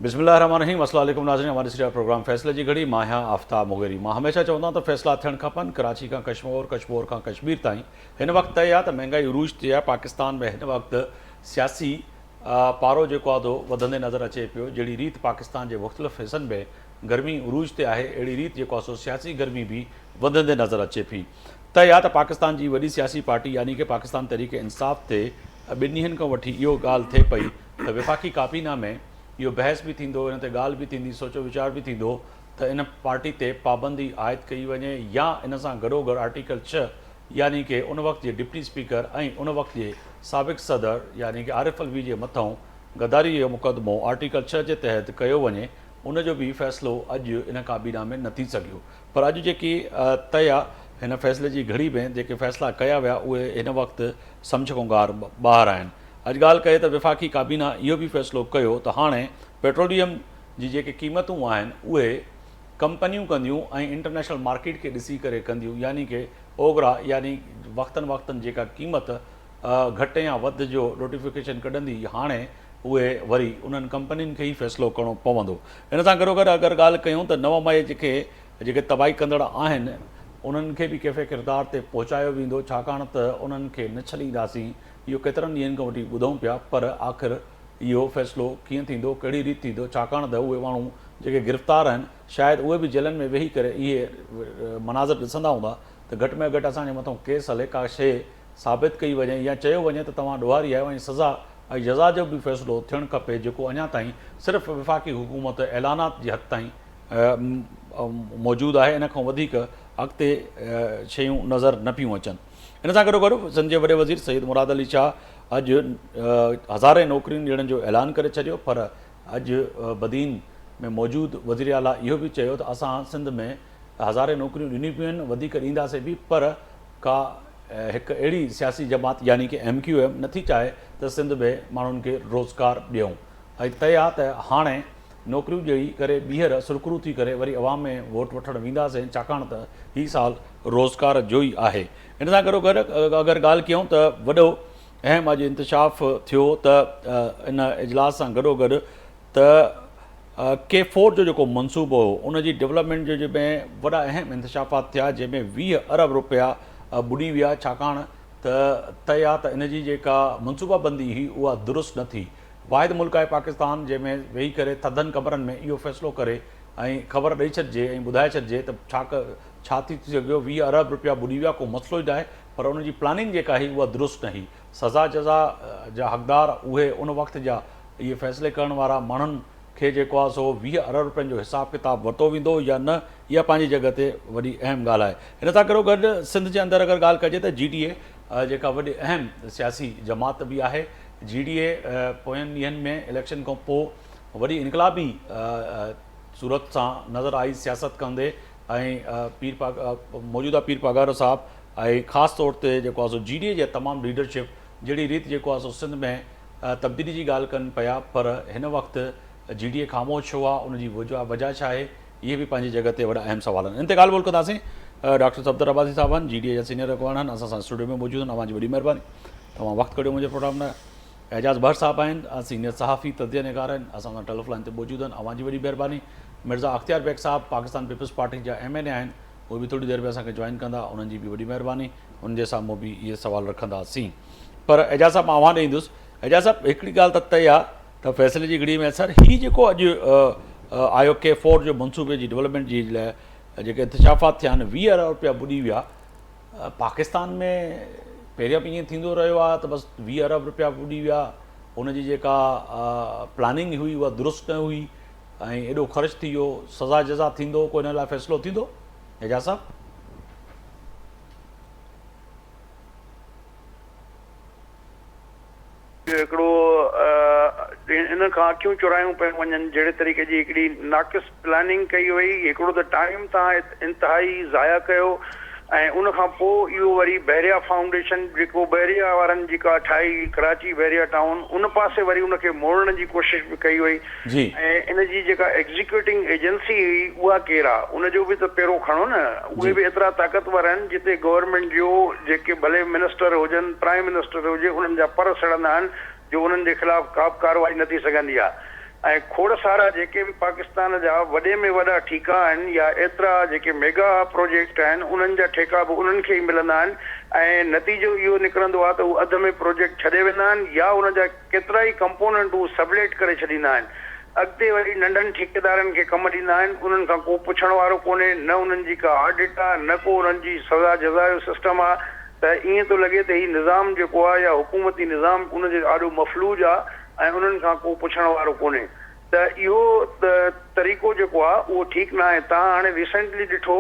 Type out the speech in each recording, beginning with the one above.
बिस्मिल्लाहिर्रहमानिर्रहीम। अस्सलाम वालेकुम नाज़रीन, हमारे सिरिया प्रोग्राम फ़ैसले जी घड़ी मां आहियां आफ्ताब मुगेरी। मां हमेशा चवंदा त फ़ैसला थियणु खपनि, कराची खां कश्मीर, कश्मीर खां कश्मीर ताईं। हिन वक़्तु तय आहे त महांगाई उरूज ते आहे। पाकिस्तान में हिन वक़्तु सियासी पारो जेको आहे वधंदे नज़र अचे पियो। जहिड़ी रीति पाकिस्तान जे मुख़्तलिफ़ हिसनि में गर्मी उरूज ते आहे, अहिड़ी रीति जेको आहे सियासी गर्मी भी वधंदे नज़र अचे पई। तय आहे त पाकिस्तान जी वॾी सियासी पार्टी यानी कि पाकिस्तान तहरीक इंसाफ़ ते ॿिनि ॾींहंनि खां वठी इहो ॻाल्हि थिए पई त विफ़ाक़ी काबीना में इहो बहस भी थींदो, इन ते ॻाल्हि भी थींदी, सोचो वीचार भी थींदो त इन पार्टी ते पाबंदी आयद कई वञे या इन सां गॾोगॾु आर्टिकल 6 यानी कि उन वक़्त जे डिप्टी स्पीकर ऐं उन वक़्त जे साबिक़ सदर यानी कि आरिफ अलवी जे मथां गद्दारी जो मुक़दमो आर्टिकल 6 जे तहत कयो वञे, उनजो भी फ़ैसिलो अॼु इन काबीना में न थी सघियो। पर अॼु जेकी तय आहे हिन फ़ैसिले जी घड़ी में जेके फ़ैसिला कया विया उहे हिन वक़्तु सम्झ खां ॿाहिरि आहिनि। अॼु ॻाल्हि कजे त विफ़ाक़ी काबीना इहो भी फ़ैसिलो कयो त हाणे पेट्रोलियम जी जेके क़ीमतूं आहिनि उहे कंपनियूं कंदियूं ऐं इंटरनेशनल मार्केट खे ॾिसी करे कंदियूं, यानी कि ओगरा यानी वक़्तनि वक़्तनि जेका क़ीमत घटि या वधि जो नोटिफिकेशन कढंदी, हाणे उहे वरी उन्हनि कंपनियुनि खे ई फ़ैसिलो करिणो पवंदो। इन सां गॾोगॾु अगरि ॻाल्हि कयूं त 9 मई जेके तबाही कंदड़ आहिनि उन्हनि खे भी कैफ़े किरदार ते पहुचायो वेंदो, छाकाणि त उन्हनि खे न छॾींदासीं इहो केतिरनि ॾींहंनि खां वठी ॿुधूं पिया। पर आख़िर इहो फ़ैसिलो कीअं थींदो, कहिड़ी रीति थींदो, छाकाणि त उहे माण्हू जेके गिरफ़्तार आहिनि शायदि उहे भी जेलनि में वेही करे इहे मनाज़र ॾिसंदा हूंदा त घटि में घटि असांजे मथां केस हले, का शइ साबित कई वञे या चयो वञे त तव्हां ॾोहारी आहियो ऐं सज़ा ऐं जज़ा जो भी फ़ैसिलो थियणु खपे, जेको अञा ताईं सिर्फ़ु विफ़ाक़ी हुकूमत ऐलानात जे हद ताईं मौजूदु आहे। इन खां वधीक अॻिते शयूं नज़र न पियूं अचनि। इन सां गॾोगॾु सिंध जे वॾे वज़ीर सईद मुराद अली शाह अॼु हज़ारे नौकरियुनि ॾियण जो ऐलान करे छॾियो। पर अॼु बदीन में मौजूदु वज़ीर आला इहो भी चयो त असां सिंध में हज़ारे नौकरियूं ॾिनियूं पियूं आहिनि, वधीक ॾींदासीं भी, पर का हिकु अहिड़ी सियासी जमात यानी कि MQM नथी चाहे त सिंध में माण्हुनि खे रोज़गार ॾियूं। ऐं तय आहे त हाणे नौकरियूं ॾेई करे ॿीहर सुरखरू थी करे वरी अवाम में वोट वठणु वेंदासीं, छाकाणि त हीउ साल रोज़गार जो ई आहे। इन सां गॾोगॾु अगरि ॻाल्हि कयूं त वॾो अहम अॼु इंतिशाफ़ थियो त इन इजलास सां गॾोगॾु त K4 जो जेको मनसूबो हो उन जी डेवलपमेंट जे में वॾा अहम इंतिशाफ़ात थिया, जंहिंमें 20 अरब रुपया ॿुॾी विया, छाकाणि त तय आहे त इन जी जेका मनसूबाबंदी हुई उहा दुरुस्त न थी। वाहिद मुल्क आहे पाकिस्तान जंहिंमें वेही करे थधनि कमरनि में इहो फ़ैसिलो करे ऐं ख़बर ॾेई छॾिजे ऐं ॿुधाए छॾिजे त छा थी सघियो। 20 अरब रुपया ॿुॾी विया, को मसइलो ई न आहे, पर उन जी प्लानिंग जेका हुई उहा दुरुस्त न हुई। सज़ा जज़ा जा हक़दार उहे उन वक़्त जा इहे फ़ैसिले करण वारा माण्हुनि खे जेको आहे सो 20 अरब रुपयनि जो हिसाब किताब वरितो वेंदो या न, इहा पंहिंजी जॻह ते वॾी अहम ॻाल्हि आहे। हिन सां गॾोगॾु सिंध जे अंदरि अगरि ॻाल्हि कजे त GDA जेका वॾी अहम सियासी जमात भी आहे, GDA पोयनि ॾींहंनि में इलेक्शन खां पोइ वॾी इनकलाबी सूरत सां नज़र आई सियासत कंदे ऐं मौजूदा पीर पागार साहब ऐं ख़ासि तौर ते जेको आहे सो GDA जे तमामु लीडरशिप जहिड़ी रीति जेको आहे सो सिंध में तब्दीली जी ॻाल्हि कनि पिया, पर हिन वक़्तु GDA ख़ामोश छो आहे, उनजी वजह छा आहे, इहे भी पंहिंजी जॻह ते वॾा अहम सवाल आहिनि। इन ते ॻाल्हि ॿोल कंदासीं। डॉक्टर सफदर अब्बासी साहब आहिनि, GDA जा सीनियर रखवान आहिनि, असां सां स्टूडियो में मौजूदु आहिनि। अवां जी वॾी महिरबानी, तव्हां वक़्तु कढियो मुंहिंजे प्रोग्राम में। एजाज़ भट्ट साहब आहिनि, सीनियर सहाफ़ी तदीय निगार आहिनि, असां सां टेलीफ़ोन लाइन ते मौजूदु आहिनि। अवां जी वॾी महिरबानी। मिर्ज़ा अख्तियार बेग साहब पाकिस्तान पीपल्स पार्टी जा MNA आहिनि, उहे भी थोड़ी देरि में असांखे जॉइन कंदा, उन्हनि जी भी वॾी महिरबानी। उनजे साम्हूं भी इहे सवाल रखंदासीं। पर एजाज़ साहब मां आवाज़ ॾींदुसि। एजाज़ साहब हिकिड़ी ॻाल्हि त तय आहे त फ़ैसिले जी घड़ी में सर हीउ जेको अॼु आयो K4 जो मनसूबे जी डेवलपमेंट जी लाइ जेके इंतिशाफ़ात थिया आहिनि, 20 अरब रुपया ॿुॾी विया। पाकिस्तान में पहिरियों बि ईअं थींदो रहियो आहे त बसि 20 अरब रुपया ॿुॾी विया, उनजी जेका प्लानिंग हुई उहा दुरुस्त न हुई ऐं एॾो ख़र्च थी वियो, सज़ा जज़ा थींदो, को हिन लाइ फ़ैसिलो थींदो? एजाज़ साहब हिकिड़ो इन खां अखियूं चुरायूं पियूं वञनि, जहिड़े तरीक़े जी हिकिड़ी नाक़िस प्लानिंग कई वई। हिकिड़ो त टाइम तव्हां इंतिहाई ज़ाया कयो ऐं उन खां पोइ इहो वरी बहरिया फाउंडेशन जेको बहरिया वारनि जेका ठाही कराची बहरिया टाउन, उन पासे वरी उनखे मोड़ण जी कोशिश बि कई वई। ऐं इन जी जेका एग्जीक्यूटिंग एजेंसी हुई उहा केरु आहे, उनजो बि त पहिरों खणो न। उहे बि एतिरा ताक़तवर आहिनि जिते गवर्नमेंट जो जेके भले मिनिस्टर हुजनि, प्राइम मिनिस्टर हुजे, उन्हनि जा पर सड़ंदा आहिनि जो उन्हनि जे ख़िलाफ़ का बि कार्रवाई न थी सघंदी आहे। ऐं खोड़ सारा जेके बि पाकिस्तान जा वॾे में वॾा ठीका आहिनि या एतिरा जेके मेगा प्रोजेक्ट आहिनि उन्हनि जा ठेका बि उन्हनि खे ई मिलंदा आहिनि ऐं नतीजो इहो निकिरंदो आहे त उहे अध में प्रोजेक्ट छॾे वेंदा आहिनि या उन जा केतिरा ई कंपोनेंट उहे सबलेट करे छॾींदा आहिनि। अॻिते वरी नंढनि ठेकेदारनि खे कमु ॾींदा आहिनि, उन्हनि खां को पुछण वारो कोन्हे, न उन्हनि जी का ऑडिट आहे न को उन्हनि जी सज़ा जज़ा जो सिस्टम आहे। त ईअं थो लॻे त हीउ निज़ाम जेको आहे या हुकूमती निज़ाम उनजो ॾाढो मफ़लूज आहे ऐं उन्हनि खां को पुछण वारो कोन्हे। त इहो तरीक़ो जेको आहे उहो ठीकु न आहे। तव्हां हाणे रिसेंटली ॾिठो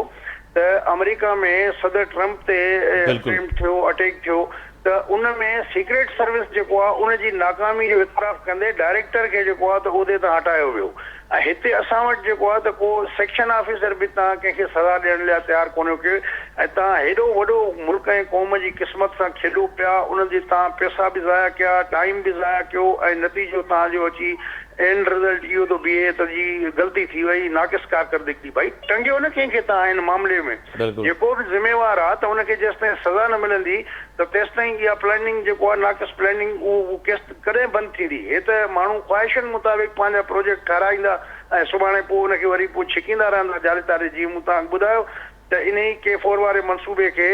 त अमेरिका में सदर ट्रम्प ते अटैक थियो त उन में सीक्रेट सर्विस जेको आहे उनजी नाकामी जो इतराफ़ कंदे डायरेक्टर खे जेको आहे त उहिदे तां हटायो वियो। ऐं हिते असां वटि जेको आहे त को सेक्शन ऑफिसर बि तव्हां कंहिंखे सज़ा ॾियण लाइ तयारु कोन्हे कयो ऐं तव्हां हेॾो वॾो मुल्क ऐं क़ौम जी क़िस्मत सां खेॾो पिया, उनजी तव्हां पैसा बि ज़ाया कया, टाइम बि ज़ाया कयो ऐं नतीजो तव्हांजो अची एंड रिज़ल्ट इहो थो बीहे त जी ग़लती थी वई, नाक़िस कारकर्दगी। भई टंगियो न कंहिंखे तव्हां हिन मामले में, जेको बि ज़िम्मेवार आहे त उनखे जेसिताईं सज़ा न मिलंदी त तेसिताईं इहा प्लानिंग जेको आहे नाक़िस प्लानिंग उहो कॾहिं बंदि थींदी। हे त माण्हू ख़्वाहिशनि मुताबिक़ पंहिंजा प्रोजेक्ट ठाराईंदा ऐं सुभाणे पोइ उनखे वरी पोइ छिकींदा रहंदा जालितारे जी। मूं तव्हांखे ॿुधायो त इन ई K4 वारे मनसूबे खे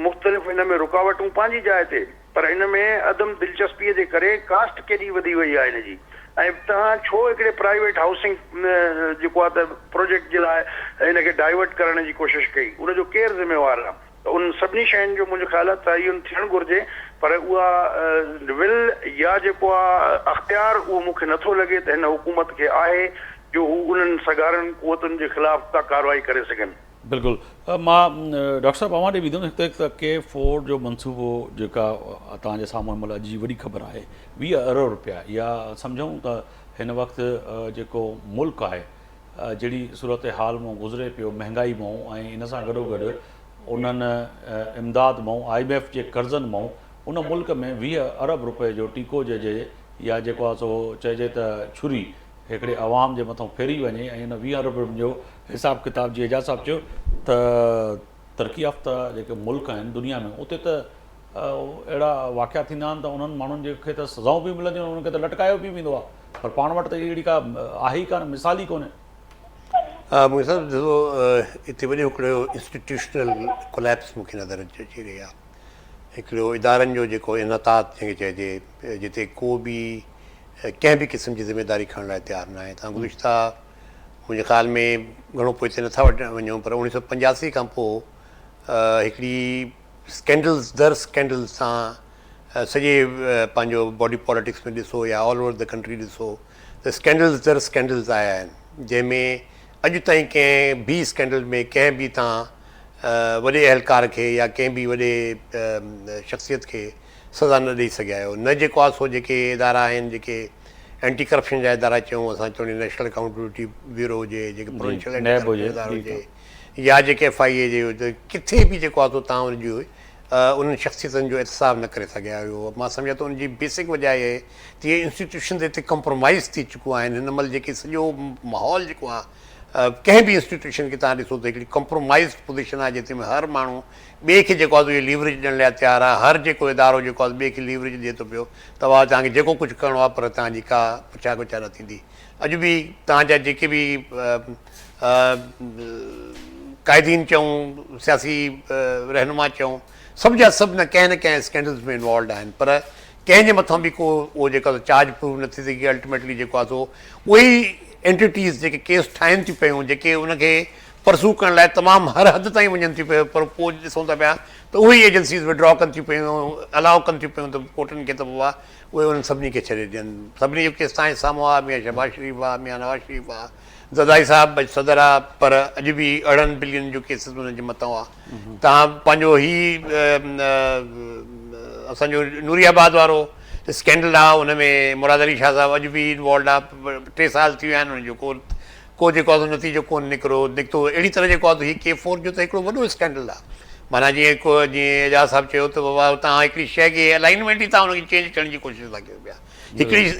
मुख़्तलिफ़ हिन में रुकावटूं पंहिंजी जाइ ते, पर इन में अदम दिलचस्पीअ जे करे कास्ट केॾी वधी वई आहे हिन जी। ऐं तव्हां छो हिकिड़े प्राइवेट हाउसिंग जेको आहे त प्रोजेक्ट जे लाइ हिनखे डाइवर्ट करण जी कोशिशि कई, उनजो केरु ज़िम्मेवार आहे? त उन सभिनी शयुनि जो मुंहिंजो ख़्यालु आहे त इहो थियणु घुरिजे, पर उहा विल या जेको आहे अख़्तियार उहो मूंखे नथो लॻे त हिन हुकूमत खे आहे जो हू उन्हनि सगारनि क़ुवतुनि जे ख़िलाफ़ का कार्रवाई करे सघनि। बिल्कुलु। मां डॉक्टर साहिबु अवां ॾे विधुमि हिकु त K4 जो मनसूबो जेका तव्हांजे साम्हूं महिल जी वॾी ख़बर आहे 20 अरब रुपया, या सम्झूं त हिन वक़्तु जेको मुल्क आहे जहिड़ी सूरत हाल मां गुज़रे पियो, महांगाई मां ऐं इन सां गॾोगॾु उन्हनि इमदाद मां IMF जे कर्ज़नि मां उन मुल्क में 20 अरब रुपए जो टीको जे या जेको आहे सो चइजे त छुरी हिकिड़े अवाम जे मथां फेरी वञे ऐं इन 20 अरब जो हिसाब किताब जी एजाज़ साहिबु चयो त तरक़ी याफ़्ता जेके मुल्क आहिनि दुनिया में उते त अहिड़ा वाक़िया थींदा आहिनि त उन्हनि माण्हुनि जेके त सज़ाऊं बि मिलंदियूं आहिनि उन्हनि खे त लटकायो बि वेंदो आहे, पर पाण वटि त अहिड़ी का आहे ई कान, मिसाल ई कोन्हे। मुंहिंजे साहिबु ॾिसो हिते वॾो हिकिड़ो इंस्टीट्यूशनल कोलैप्स मूंखे नज़र अची रही आहे। हिकिड़ो इदारनि जो जेको इनताद जंहिंखे चइजे, जिते को बि कंहिं बि क़िस्म जी ज़िमेदारी खणण लाइ तयारु न आहे। तव्हां गुज़िश्ता मुंहिंजे ख़्याल में घणो पोइ हिते नथा वञूं, पर 1985 खां पोइ हिकिड़ी स्कैंडल्स दर स्कैंडल्स सां सॼे पंहिंजो बॉडी पॉलिटिक्स में ॾिसो या ऑल ओवर द कंट्री ॾिसो त स्कैंडल्स दर स्कैंडल्स आया आहिनि, जंहिंमें अॼु ताईं कंहिं बि स्कैंडल में कंहिं बि तव्हां वॾे अहलकार खे या कंहिं बि वॾे शख़्सियत खे सज़ा न ॾेई सघिया आहियो। न जेको आहे सो जेके इदारा आहिनि, जेके एंटी करप्शन जा इदारा चयूं असां चवंदा नेशनल अकाउंटेबिलिटी ब्यूरो हुजे, जेके प्रोविंशियल इदारो हुजे, या जेके FIA जे हुजे, किथे बि जेको आहे सो तव्हां उनजो उन्हनि शख़्सियतनि जो एहतिसाब न करे सघिया आहियो। मां सम्झां थो उनजी बेसिक वजह आहे त इहे इंस्टीट्यूशन हिते कॉम्प्रोमाइज़ थी चुकियूं आहिनि। हिन महिल जेके सॼो माहौल जेको आहे कंहिं बि इंस्टीट्यूशन खे तव्हां ॾिसो त हिकिड़ी कॉम्प्रोमाइज़ पोज़ीशन आहे, जिते में हर माण्हू ॿिए खे जेको आहे इहो लीवरेज ॾियण लाइ तयारु आहे। हर जेको इदारो जेको आहे ॿिए खे लीवरेज ॾिए थो पियो, तव्हांखे जेको कुझु करिणो आहे पर तव्हांजी का पुछा गुछा न थींदी। अॼु बि तव्हांजा जेके बि क़ाइदीन चऊं, सियासी रहनुमा चऊं, सभु जा सभु न कंहिं स्कैंडल्स में इन्वॉल्व आहिनि, पर कंहिंजे मथां बि को उहो जेको चार्ज प्रूव न थी सघे। अल्टीमेटली जेको आहे सो उहे ई एंटिटीज़ जेके केस ठाहिनि थियूं पियूं, जेके उनखे परसू करण लाइ तमामु हर हद ताईं वञनि थियूं पियूं, पर पोइ ॾिसूं था पिया त उहे ई एजेंसीज़ विड्रॉ कनि थियूं पियूं, अलाउ कनि थियूं पियूं त कोर्टनि खे त पोइ आहे उहे उन्हनि सभिनी खे छॾे ॾियनि। सभिनी जो केस तव्हांजे साम्हूं आहे, मियां शहबाज शरीफ़ आहे, मियां नवाज़ शरीफ़ आहे, ज़दाई साहिबु सदर आहे, पर अॼु बि अरिड़हनि बिलियन जो केसिस उन्हनि जे मथां आहे। तव्हां पंहिंजो असांजो नूरियाबाद वारो स्कैंडल आहे, उन में मुराद अली शाह साहिबु अॼु बि इन्वॉल्व आहे, 3 साल थी विया आहिनि, उनजो को जेको आहे नतीजो कोन निकितो। अहिड़ी तरह जेको आहे हीउ K4 जो त हिकिड़ो वॾो स्कैंडल आहे। माना जीअं एजाज़ साहिबु चयो त बाबा तव्हां हिकिड़ी शइ खे अलाइनमेंट ई तव्हां हुनखे चेंज करण जी कोशिशि था कयो पिया।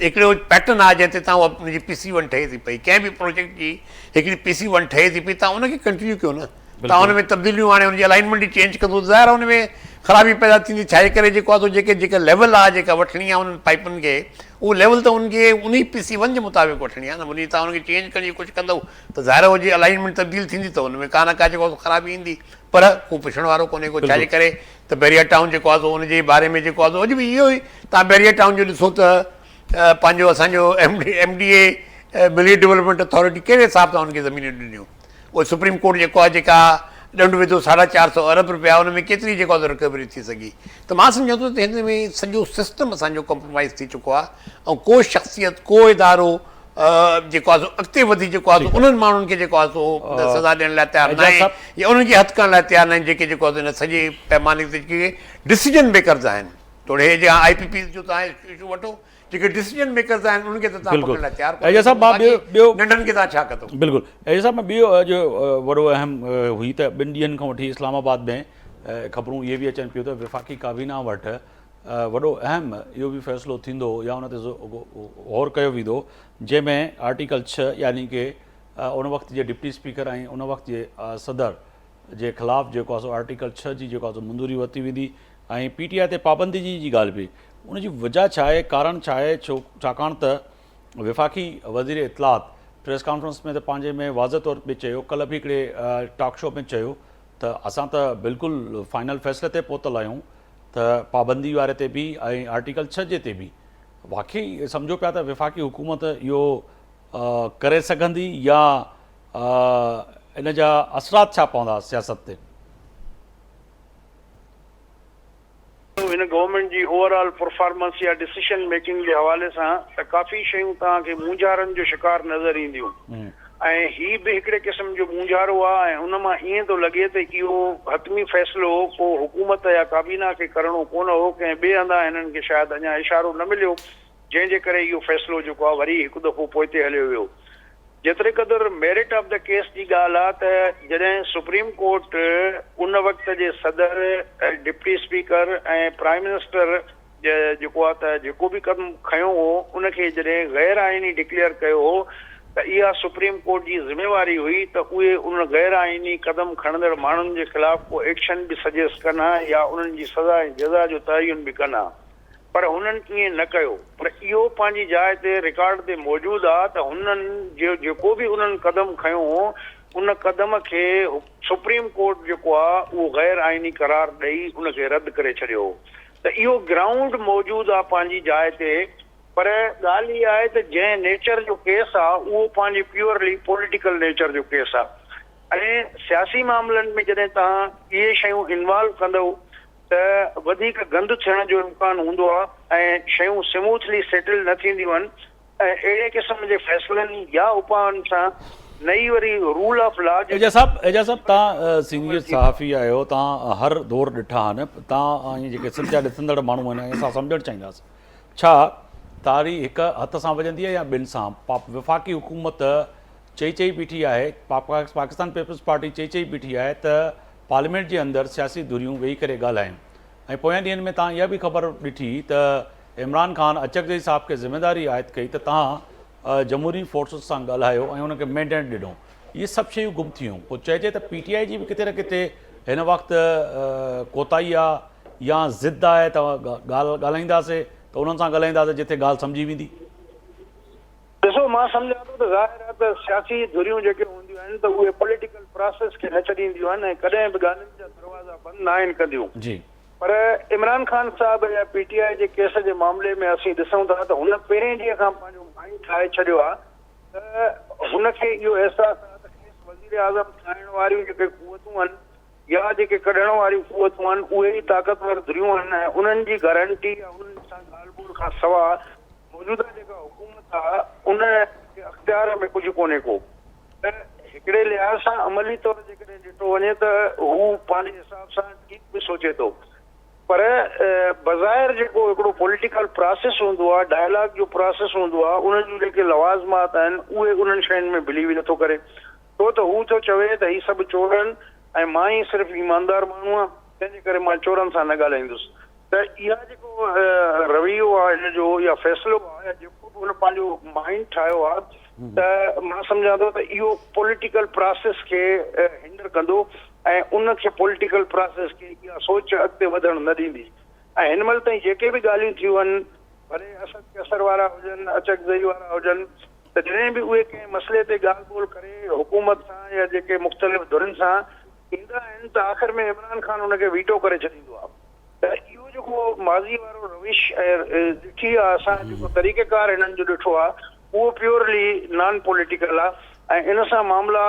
हिकिड़ो पैटर्न आहे जंहिं ते तव्हां हुनजी PC1 ठहे थी पई, कंहिं बि प्रोजेक्ट जी हिकिड़ी PC1 ठहे थी पई, तव्हां हुनखे कंटिन्यू कयो न। तव्हां हुन में तब्दीलियूं हाणे हुनजी अलाइनमेंट ई चेंज कंदो, ज़ाहिर आहे हुन में ख़राबी पैदा थींदी। छाजे करे जेको आहे जेके लेवल आहे, जेका वठणी आहे उन्हनि पाइपनि खे, उहो लेवल त उनखे उन PC1 जे मुताबिक़ वठणी आहे न। उन तव्हां उनखे चेंज करण जी कुझु कंदव त ज़ाहिर हुजे अलाइनमेंट तब्दील थींदी त हुन में का न का जेको आहे ख़राबी ईंदी, पर को पुछण वारो कोन्हे को। छाजे करे त बैरियर टाउन जेको आहे उनजे बारे में जेको आहे अॼु बि इहो ई तव्हां बैरियर टाउन जो ॾिसो त पंहिंजो असांजो MDA मिली डेवलपमेंट अथॉरिटी कहिड़े हिसाब सां हुनखे ज़मीनियूं ॾिनियूं। उहो सुप्रीम कोर्ट जेको आहे जेका ॾंड विधो 450 अरब रुपया, हुन में केतिरी जेको आहे रिकवरी थी सघी। त मां सम्झां थो त हिन में सॼो सिस्टम असांजो कॉम्प्रोमाइज़ थी चुको आहे ऐं को शख़्सियत को इदारो जेको आहे अॻिते वधी जेको आहे उन्हनि माण्हुनि खे जेको आहे सज़ा ॾियण लाइ तयारु न आहे या उन्हनि खे हथु करण लाइ तयारु न आहिनि जेके जेको आहे हिन सॼे पैमाने ते जेके डिसीजन मेकर्स आहिनि। थोरे हे जेका IPPs जो तव्हां इशू वठो, जेके डिसीजन मेकर्स आहिनि उनखे त तव्हां पकड़ण लाइ तयारु कोन्हे, नंढनि खे तव्हां छा कंदो। बिल्कुलु एजा साहब, ॿियो अॼु वॾो अहम हुई त 2 ॾींहंनि खां वठी इस्लामाबाद में ख़बरूं इहे बि अचनि पियूं त विफ़ाक़ी काबीना वटि वॾो अहम इहो बि फ़ैसिलो थींदो या उन ते गौर कयो वेंदो, जंहिंमें आर्टिकल 6 यानी कि उन वक़्त जे डिप्टी स्पीकर ऐं उन वक़्त जे सदर जे ख़िलाफ़ु जेको आहे आर्टिकल 6 जी जेको आहे मंज़ूरी वरिती वेंदी ऐं PTI ते पाबंदी जी ॻाल्हि बि। उनजी वजह छा आहे, कारण छा आहे? छाकाणि त विफ़ाक़ी वज़ीर इत्तलात प्रेस कॉन्फ्रेंस में त पंहिंजे में वाज़ह तौर ते चयो, कल्ह बि हिकिड़े टॉक शो में चयो त असां त बिल्कुलु फाइनल फ़ैसिले ते पहुतल आहियूं त पाबंदी वारे ते बि ऐं आर्टिकल 6 जे ते बि। वाक़ई सम्झो पिया त विफ़ाक़ी हुकूमत इहो करे सघंदी या इन जा असरात छा पवंदा सियासत ते? हिन गवर्नमेंट जी ओवरऑल परफॉर्मेंस या डिसीजन मेकिंग जे हवाले सां त काफ़ी शयूं तव्हांखे मूंझारनि जो शिकार नज़र ईंदियूं ऐं हीअ बि हिकिड़े क़िस्म जो मूंझारो आहे। ऐं उन मां ईअं थो लॻे त इहो हतमी फ़ैसिलो को हुकूमत या काबीना खे करणो कोन हो, कंहिं ॿिए हंधा हिननि खे शायदि अञा इशारो न मिलियो, जंहिंजे करे इहो फ़ैसिलो जेको आहे वरी हिकु दफ़ो पोइते हलियो वियो। जेतिरे क़दुरु मेरिट ऑफ द केस जी ॻाल्हि आहे त जॾहिं सुप्रीम कोर्ट उन वक़्त जे सदर, डिप्टी स्पीकर ऐं प्राइम मिनिस्टर जेको आहे त जेको बि कदम खयो हो उनखे जॾहिं गैर आइनी डिक्लेयर कयो हो त इहा सुप्रीम कोर्ट जी ज़िम्मेवारी हुई त उहे उन गैर आइनी कदम खणंदड़ माण्हुनि जे ख़िलाफ़ को एक्शन बि सजेस्ट कनि हा या उन्हनि जी सज़ा ऐं जज़ा जो तयन बि कनि हा, पर हुननि ईअं न कयो। पर इहो पंहिंजी जाइ ते रिकॉर्ड ते मौजूदु आहे त हुननि जेको बि उन्हनि कदम खयो हो उन कदम खे सुप्रीम कोर्ट जेको आहे उहो गैर आइनी करार ॾेई उनखे रद्द करे छॾियो। त इहो ग्राउंड मौजूदु आहे पंहिंजी जाइ ते, पर ॻाल्हि इहा आहे त जंहिं नेचर जो केस आहे उहो पंहिंजी प्योरली पॉलिटिकल नेचर जो केस आहे ऐं सियासी मामलनि में जॾहिं तव्हां इहे शयूं इन्वॉल्व कंदव त वधीक गंद थियण जो इम्कान हूंदो आहे ऐं शयूं स्मूथली सेटल न थींदियूं आहिनि ऐं अहिड़े क़िस्म जे फ़ैसिलनि या उपायनि सां नई वरी रूल ऑफ लॉ। एजा साहब तव्हां सीनियर सहाफ़ी आहियो, तव्हां हर दौर ॾिठा आहिनि, तव्हां जेके सिंध जा ॾिसंदड़ माण्हू आहिनि असां सम्झणु चाहींदासीं छा तारी हिकु हथ सां वॼंदी आहे या ॿिनि सां? विफ़ाक़ी हुकूमत चई बीठी आहे, पाकिस्तान पीपल्स पार्टी चई बीठी आहे त पार्लियामेंट जे अंदरि सियासी धुरियूं वेही करे ॻाल्हाइनि ऐं पोयनि ॾींहंनि में तव्हां इहा बि ख़बर ॾिठी त इमरान ख़ान अचकज़ई साहब खे ज़िम्मेदारी आयद कई त तव्हां जमहूरी फोर्सिस सां ॻाल्हायो ऐं हुनखे मैंडेट ॾिनो। इहे सभु शयूं गुम थियूं। पोइ चइजे त PTI जी बि किथे न किथे हिन वक़्तु कोताही आहे या ज़िद आहे त ॻाल्हाईंदासीं त उन्हनि सां ॻाल्हाईंदासीं जिथे ॻाल्हि सम्झी वेंदी। ॾिसो, मां सम्झां थो त ज़ाहिर आहे त सियासी धुरियूं जेके हूंदियूं आहिनि त उहे पॉलिटिकल प्रोसेस खे न छॾींदियूं आहिनि ऐं कॾहिं बि ॻाल्हियुनि जा दरवाज़ा बंदि न आहिनि कंदियूं जी। पर इमरान ख़ान साहब या PTI जे केस जे मामले में असीं ॾिसूं था त हुन पहिरें ॾींहं खां पंहिंजो माइंड ठाहे छॾियो आहे त हुनखे इहो अहसासु आहे त खेसि वज़ीर आज़म ठाहिण वारियूं जेके क़ुवतूं आहिनि या जेके कढण वारियूं क़ुवतूं आहिनि उहे ई ताक़तवर धुरियूं आहिनि ऐं उन्हनि जी गारंटी या उन्हनि सां ॻाल्हि ॿोल खां सवाइ मौजूदा जेका हुकूमत आहे उन अख़्तियार में कुझु कोन्हे को। त हिकिड़े लिहाज़ सां अमली तौर जेकॾहिं ॾिठो वञे त हू पंहिंजे हिसाब सां ठीकु बि सोचे थो, पर बज़ाहिर जेको हिकिड़ो पॉलिटिकल प्रोसेस हूंदो आहे, डायलॉग जो प्रोसेस हूंदो आहे, उन्हनि जूं जेके लवाज़मात आहिनि उहे उन्हनि शयुनि में बिलीव ई नथो करे। छो त हू थो चवे त हीअ सभु चोर आहिनि ऐं मां ई सिर्फ़ु ईमानदार माण्हू आहियां, तंहिंजे करे मां चोरनि सां न ॻाल्हाईंदुसि। त इहा जेको रवैयो आहे हिन जो या फ़ैसिलो आहे या जेको बि हुन पंहिंजो माइंड ठाहियो आहे त मां सम्झां थो त इहो पॉलिटिकल प्रोसेस खे हिंडर कंदो ऐं उनखे पॉलिटिकल प्रोसेस खे इहा सोच अॻिते वधणु न ॾींदी। ऐं हिन महिल ताईं जेके बि ॻाल्हियूं थियूं आहिनि भले असद कसर वारा हुजनि, अचकज़ई वारा हुजनि, त जॾहिं बि उहे कंहिं मसइले ते ॻाल्हि ॿोल करे हुकूमत सां या जेके मुख़्तलिफ़ धुरनि सां ईंदा आहिनि त आख़िर में इमरान खान हुनखे वीटो करे छॾींदो आहे। त इहो जेको माज़ी वारो रविश ॾिठी आहे असां जेको तरीक़ेकार हिननि जो ॾिठो आहे उहो प्योरली नॉन पॉलिटिकल आहे ऐं इन सां मामला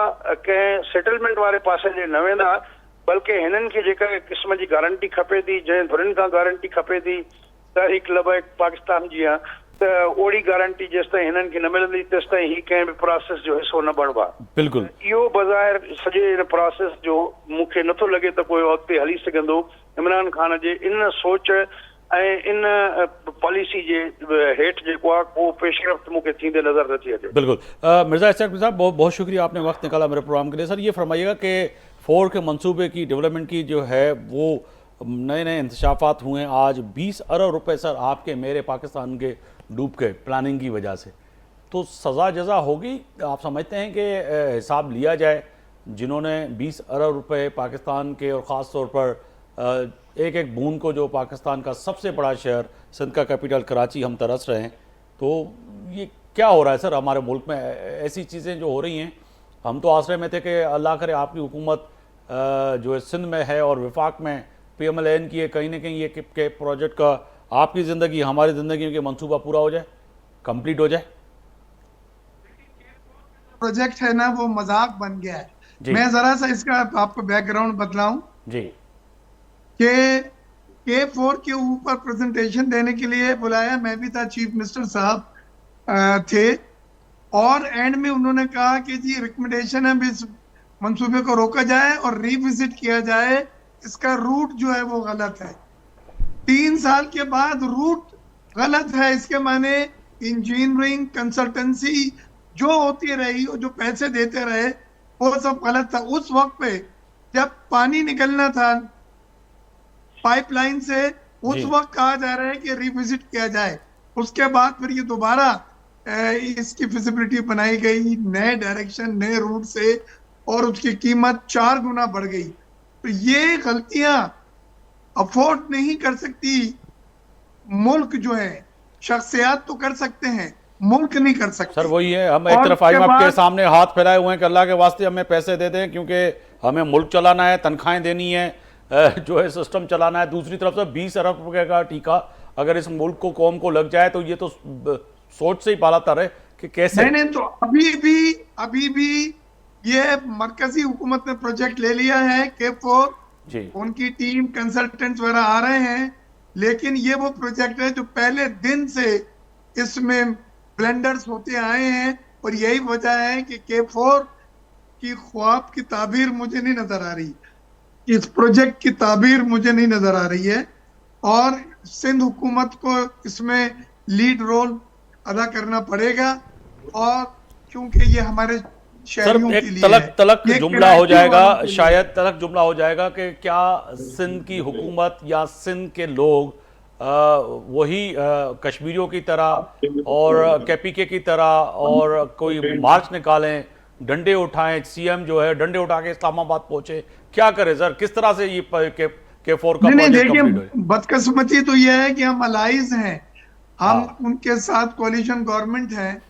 कंहिं सेटलमेंट वारे पासे ॾे न वेंदा, बल्कि हिननि खे जेका क़िस्म जी गारंटी खपे थी, जंहिं धुरनि खां गारंटी खपे थी तहरीक लबैक पाकिस्तान जी आहे, त ओड़ी गारंटी जेसिताईं हिननि खे न मिलंदी तेसिताईं ही कंहिं बि प्रोसेस जो हिसो न बणिबो आहे। बिल्कुलु इहो बज़ाहिर सॼे इन प्रोसेस जो मूंखे नथो लॻे त कोई अॻिते हली सघंदो इमरान खान जे इन सोच ऐं इन पॉलिसी जे हेठि जेको आहे उहो पेशरफ़्त मूंखे थींदे नज़र नथी अचे। बिल्कुल। मिर्ज़ा इस्हाक़ साहब, बहुत बहुत शुक्रिया, आपने वक्त निकाला मेरे प्रोग्राम के लिए। सर ये फरमाइएगा कि 4 के मंसूबे की डेवलपमेंट की जो है वो नए नए इंतशाफात हुए, आज 20 अरब रुपए सर आपके मेरे पाकिस्तान के डूब गए प्लानिंग की वजह से, तो सज़ा जज़ा होगी? आप समझते हैं कि हिसाब लिया जाए जिन्होंने 20 अरब रुपए पाकिस्तान के और ख़ास तौर पर एक एक बूंद को, जो पाकिस्तान का सबसे बड़ा शहर सिंध का कैपिटल कराची हम तरस रहे हैं, तो ये क्या हो रहा है सर हमारे मुल्क में? ऐसी चीज़ें जो हो रही हैं, हम तो आश्रय में थे कि अल्लाह करे आपकी हुकूमत जो है सिंध में है और विफाक में PMLN की है, कहीं ना कहीं ये के प्रोजेक्ट का आपकी ज़िंदगी हमारी ज़िंदगी के मंसूबा पूरा हो जाए, कंप्लीट हो जाए। प्रोजेक्ट है ना वो मजाक बन गया है। मैं जरा सा इसका आपको बैकग्राउंड बतलाऊं जी कि K4 के ऊपर प्रेजेंटेशन देने के लिए बुलाया, मैं भी था, चीफ मिनिस्टर साहब थे, और एंड में उन्होंने कहा कि जी रिकमेंडेशन है इस मंसूबे को रोका जाए और रिविजिट किया जाए, इसका रूट जो है वो गलत है। 3 साल के बाद रूट गलत है, इसके माने इंजीनियरिंग कंसल्टेंसी जो होती रही और जो पैसे देते रहे वो सब गलत था। उस वक्त पे जब पानी निकलना था पाइपलाइन से, उस वक्त कहा जा रहा है कि रिविजिट किया जाए। उसके बाद फिर ये दोबारा इसकी फिजिबिलिटी बनाई गई नए डायरेक्शन, नए रूट से, और उसकी कीमत 4 गुना बढ़ गई। तो ये गलतियां अफोर्ड नहीं कर सकती मुल्क जो है, शख्सियात तो कर सकते हैं, मुल्क नहीं कर सकते। सर वही है, हम एक तरफ IMF के सामने हाथ फैलाए हुए हैं कि अल्लाह के वास्ते हमें पैसे दे दें क्योंकि हमें मुल्क चलाना है, तनख्वाहें देनी है, जो है सिस्टम चलाना है। दूसरी तरफ से 20 अरब रुपए का टीका अगर इस मुल्क को, कौम को लग जाए तो ये तो सोच से ही पाला तर है कि कैसे। नहीं, तो अभी भी ये मरकजी हुकूमत ने प्रोजेक्ट ले लिया है K4 जी, उनकी टीम कंसल्टेंट्स वगैरह आ रहे हैं, लेकिन ये वो प्रोजेक्ट है जो पहले दिन से इसमें ब्लेंडर्स होते आए हैं, और यही वजह है कि K4 की ख्वाब की ताबीर मुझे नहीं नजर आ रही, इस प्रोजेक्ट की ताबीर मुझे नहीं नजर आ रही है, और सिंध हुकूमत को इसमें लीड रोल अदा करना पड़ेगा। और क्योंकि ये हमारे सर एक तलक जुमला हो जाएगा, शायद तलक जुमला हो जाएगा कि क्या सिंध की हुकूमत या सिंध के लोग वही कश्मीरियों की तरह और KPK की तरह और कोई मार्च निकालें, डंडे उठाएं, CM जो है डंडे उठा के इस्लामाबाद पहुंचे, क्या करे सर? किस तरह से ये K4 का प्रोजेक्ट कंप्लीट हो? बदकिस्मती तो यह है कि हम अलाइज हैं, हम उनके साथ कोalition गवर्नमेंट है,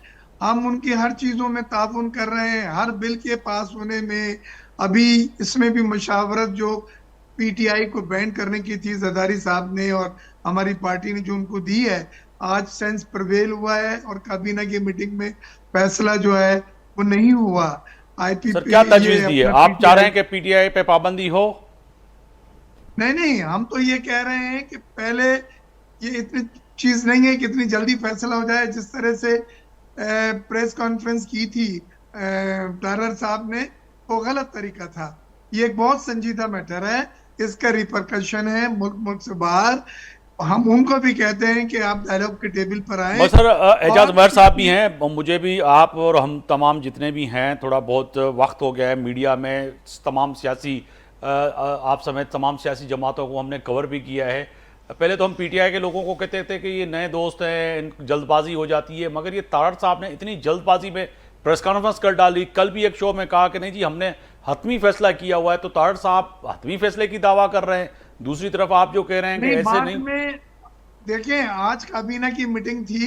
हम उनकी हर चीजों में ताउन कर रहे हैं, हर बिल के पास होने में। अभी इसमें भी मुशावरत जो PTI को बैन करने की थी जरदारी साहब ने और हमारी पार्टी ने जो उनको दी है, आज सेंस प्रवेल हुआ है और काबीना की मीटिंग में फैसला जो है वो नहीं हुआ। सर क्या तजवीज दी है? आप चाह रहे हैं कि PTI पे पाबंदी हो? नहीं, हम तो ये कह रहे हैं कि पहले ये इतनी चीज नहीं है कि इतनी जल्दी फैसला हो जाए। जिस तरह से प्रेस कॉन्फ्रेंस की थी टारर साहब ने, वो गलत तरीका था। ये एक बहुत संजीदा मैटर है, इसका रिपरकशन है मुल्क से बाहर। हम उनको भी कहते हैं कि आप डायलॉग के टेबल पर आए। सर एजाज उमर साहब भी हैं, मुझे भी, आप और हम तमाम जितने भी हैं, थोड़ा बहुत वक्त हो गया है मीडिया में तमाम सियासी, आप समेत तमाम सियासी जमातों को हमने कवर भी किया है। पहले तो हम PTI के लोगों को कहते थे कि ये नए दोस्त हैं, जल्दबाजी हो जाती है, मगर ये तारड़ साहब ने इतनी जल्दबाजी में प्रेस कॉन्फ्रेंस कर डाली। कल भी एक शो में कहा कि नहीं जी हमने हतमी फैसला किया हुआ है, तो तारड़ साहब हतमी फैसले की दावा कर रहे हैं। दूसरी तरफ आप जो कह रहे हैं कि ऐसे नहीं। देखें, आज काबीना की मीटिंग थी,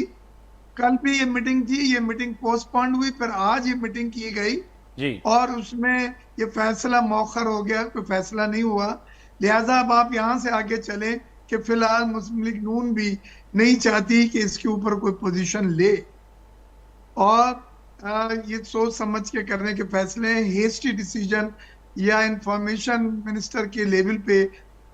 कल भी ये मीटिंग थी, ये मीटिंग पोस्टपोन्ड हुई, फिर आज ये मीटिंग की गई जी और उसमें ये फैसला मौखर हो गया, कोई फैसला नहीं हुआ। लिहाजा अब आप यहाँ से आगे चले कि फिलहाल मुस्लिम लीग नून भी नहीं चाहती कि इसके ऊपर कोई पोजीशन ले, और ये सोच समझ के करने के फैसले, हेस्टी डिसीजन या इंफॉर्मेशन मिनिस्टर के लेवल पे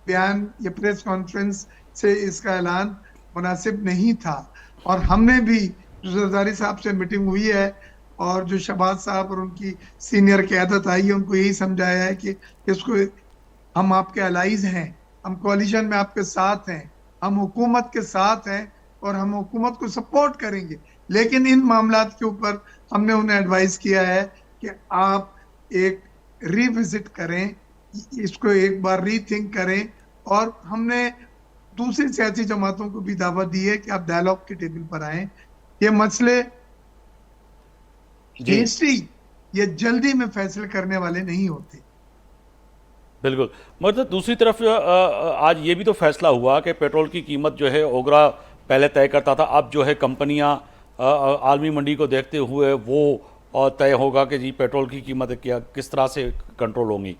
बयान या प्रेस कॉन्फ्रेंस से इसका ऐलान मुनासिब नहीं था। और हमने भी जो जरदारी साहब से मीटिंग हुई है और जो शहबाज साहब और उनकी सीनियर क़यादत आई है, उनको यही समझाया है कि इसको, हम आपके अलाइज हैं, हम कोalition में आपके साथ हैं, हम हुकूमत के साथ हैं और हम हुकूमत को सपोर्ट करेंगे, लेकिन इन मामलात के ऊपर हमने उन्हें एडवाइस किया है कि आप एक रिविजिट करें, इसको एक बार रीथिंक करें। और हमने दूसरी सियासी जमातों को भी दावत दी है कि आप डायलॉग के टेबल पर आएं। ये मसले जी हेस्टी ये जल्दी में फैसले करने वाले नहीं होते। बिल्कुल। मतलब दूसरी तरफ आज ये भी तो फैसला हुआ कि पेट्रोल की कीमत जो है ओगरा पहले तय करता था, अब जो है कंपनियां आलमी मंडी को देखते हुए वो तय होगा कि जी पेट्रोल की कीमत क्या किस तरह से कंट्रोल होंगी।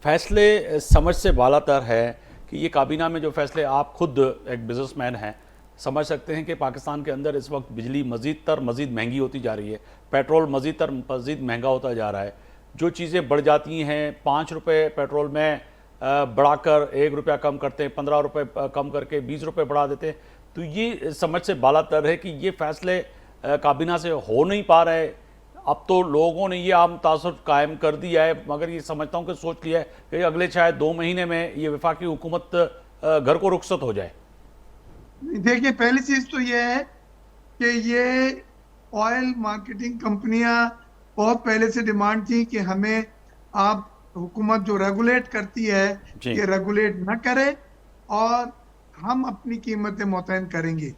फैसले समझ से बालातर है कि ये काबीना में जो फैसले, आप खुद एक बिजनेसमैन हैं, समझ सकते हैं कि पाकिस्तान के अंदर इस वक्त बिजली मज़ीद महंगी होती जा रही है, पेट्रोल मज़ीद महंगा होता जा रहा है। जो चीज़ें बढ़ जाती हैं, 5 रुपये पेट्रोल में बढ़ाकर 1 रुपया कम करते हैं, 15 रुपये कम करके 20 रुपये बढ़ा देते हैं, तो ये समझ से बालातर है कि ये फैसले काबीना से हो नहीं पा रहे। अब तो लोगों ने ये आम तासुर कायम कर दिया है, मगर ये समझता हूँ कि सोच लिया है कि अगले शायद 2 महीने में ये वफाकी हुकूमत घर को रुखसत हो जाए। देखिए, पहली चीज तो ये है कि ये ऑयल मार्केटिंग कंपनियां बहुत पहले से डिमांड थी कि हमें, आप हुकूमत जो रेगुलेट करती है जी। ये रेगुलेट न करे और हम अपनी कीमतें मुतयन करेंगे।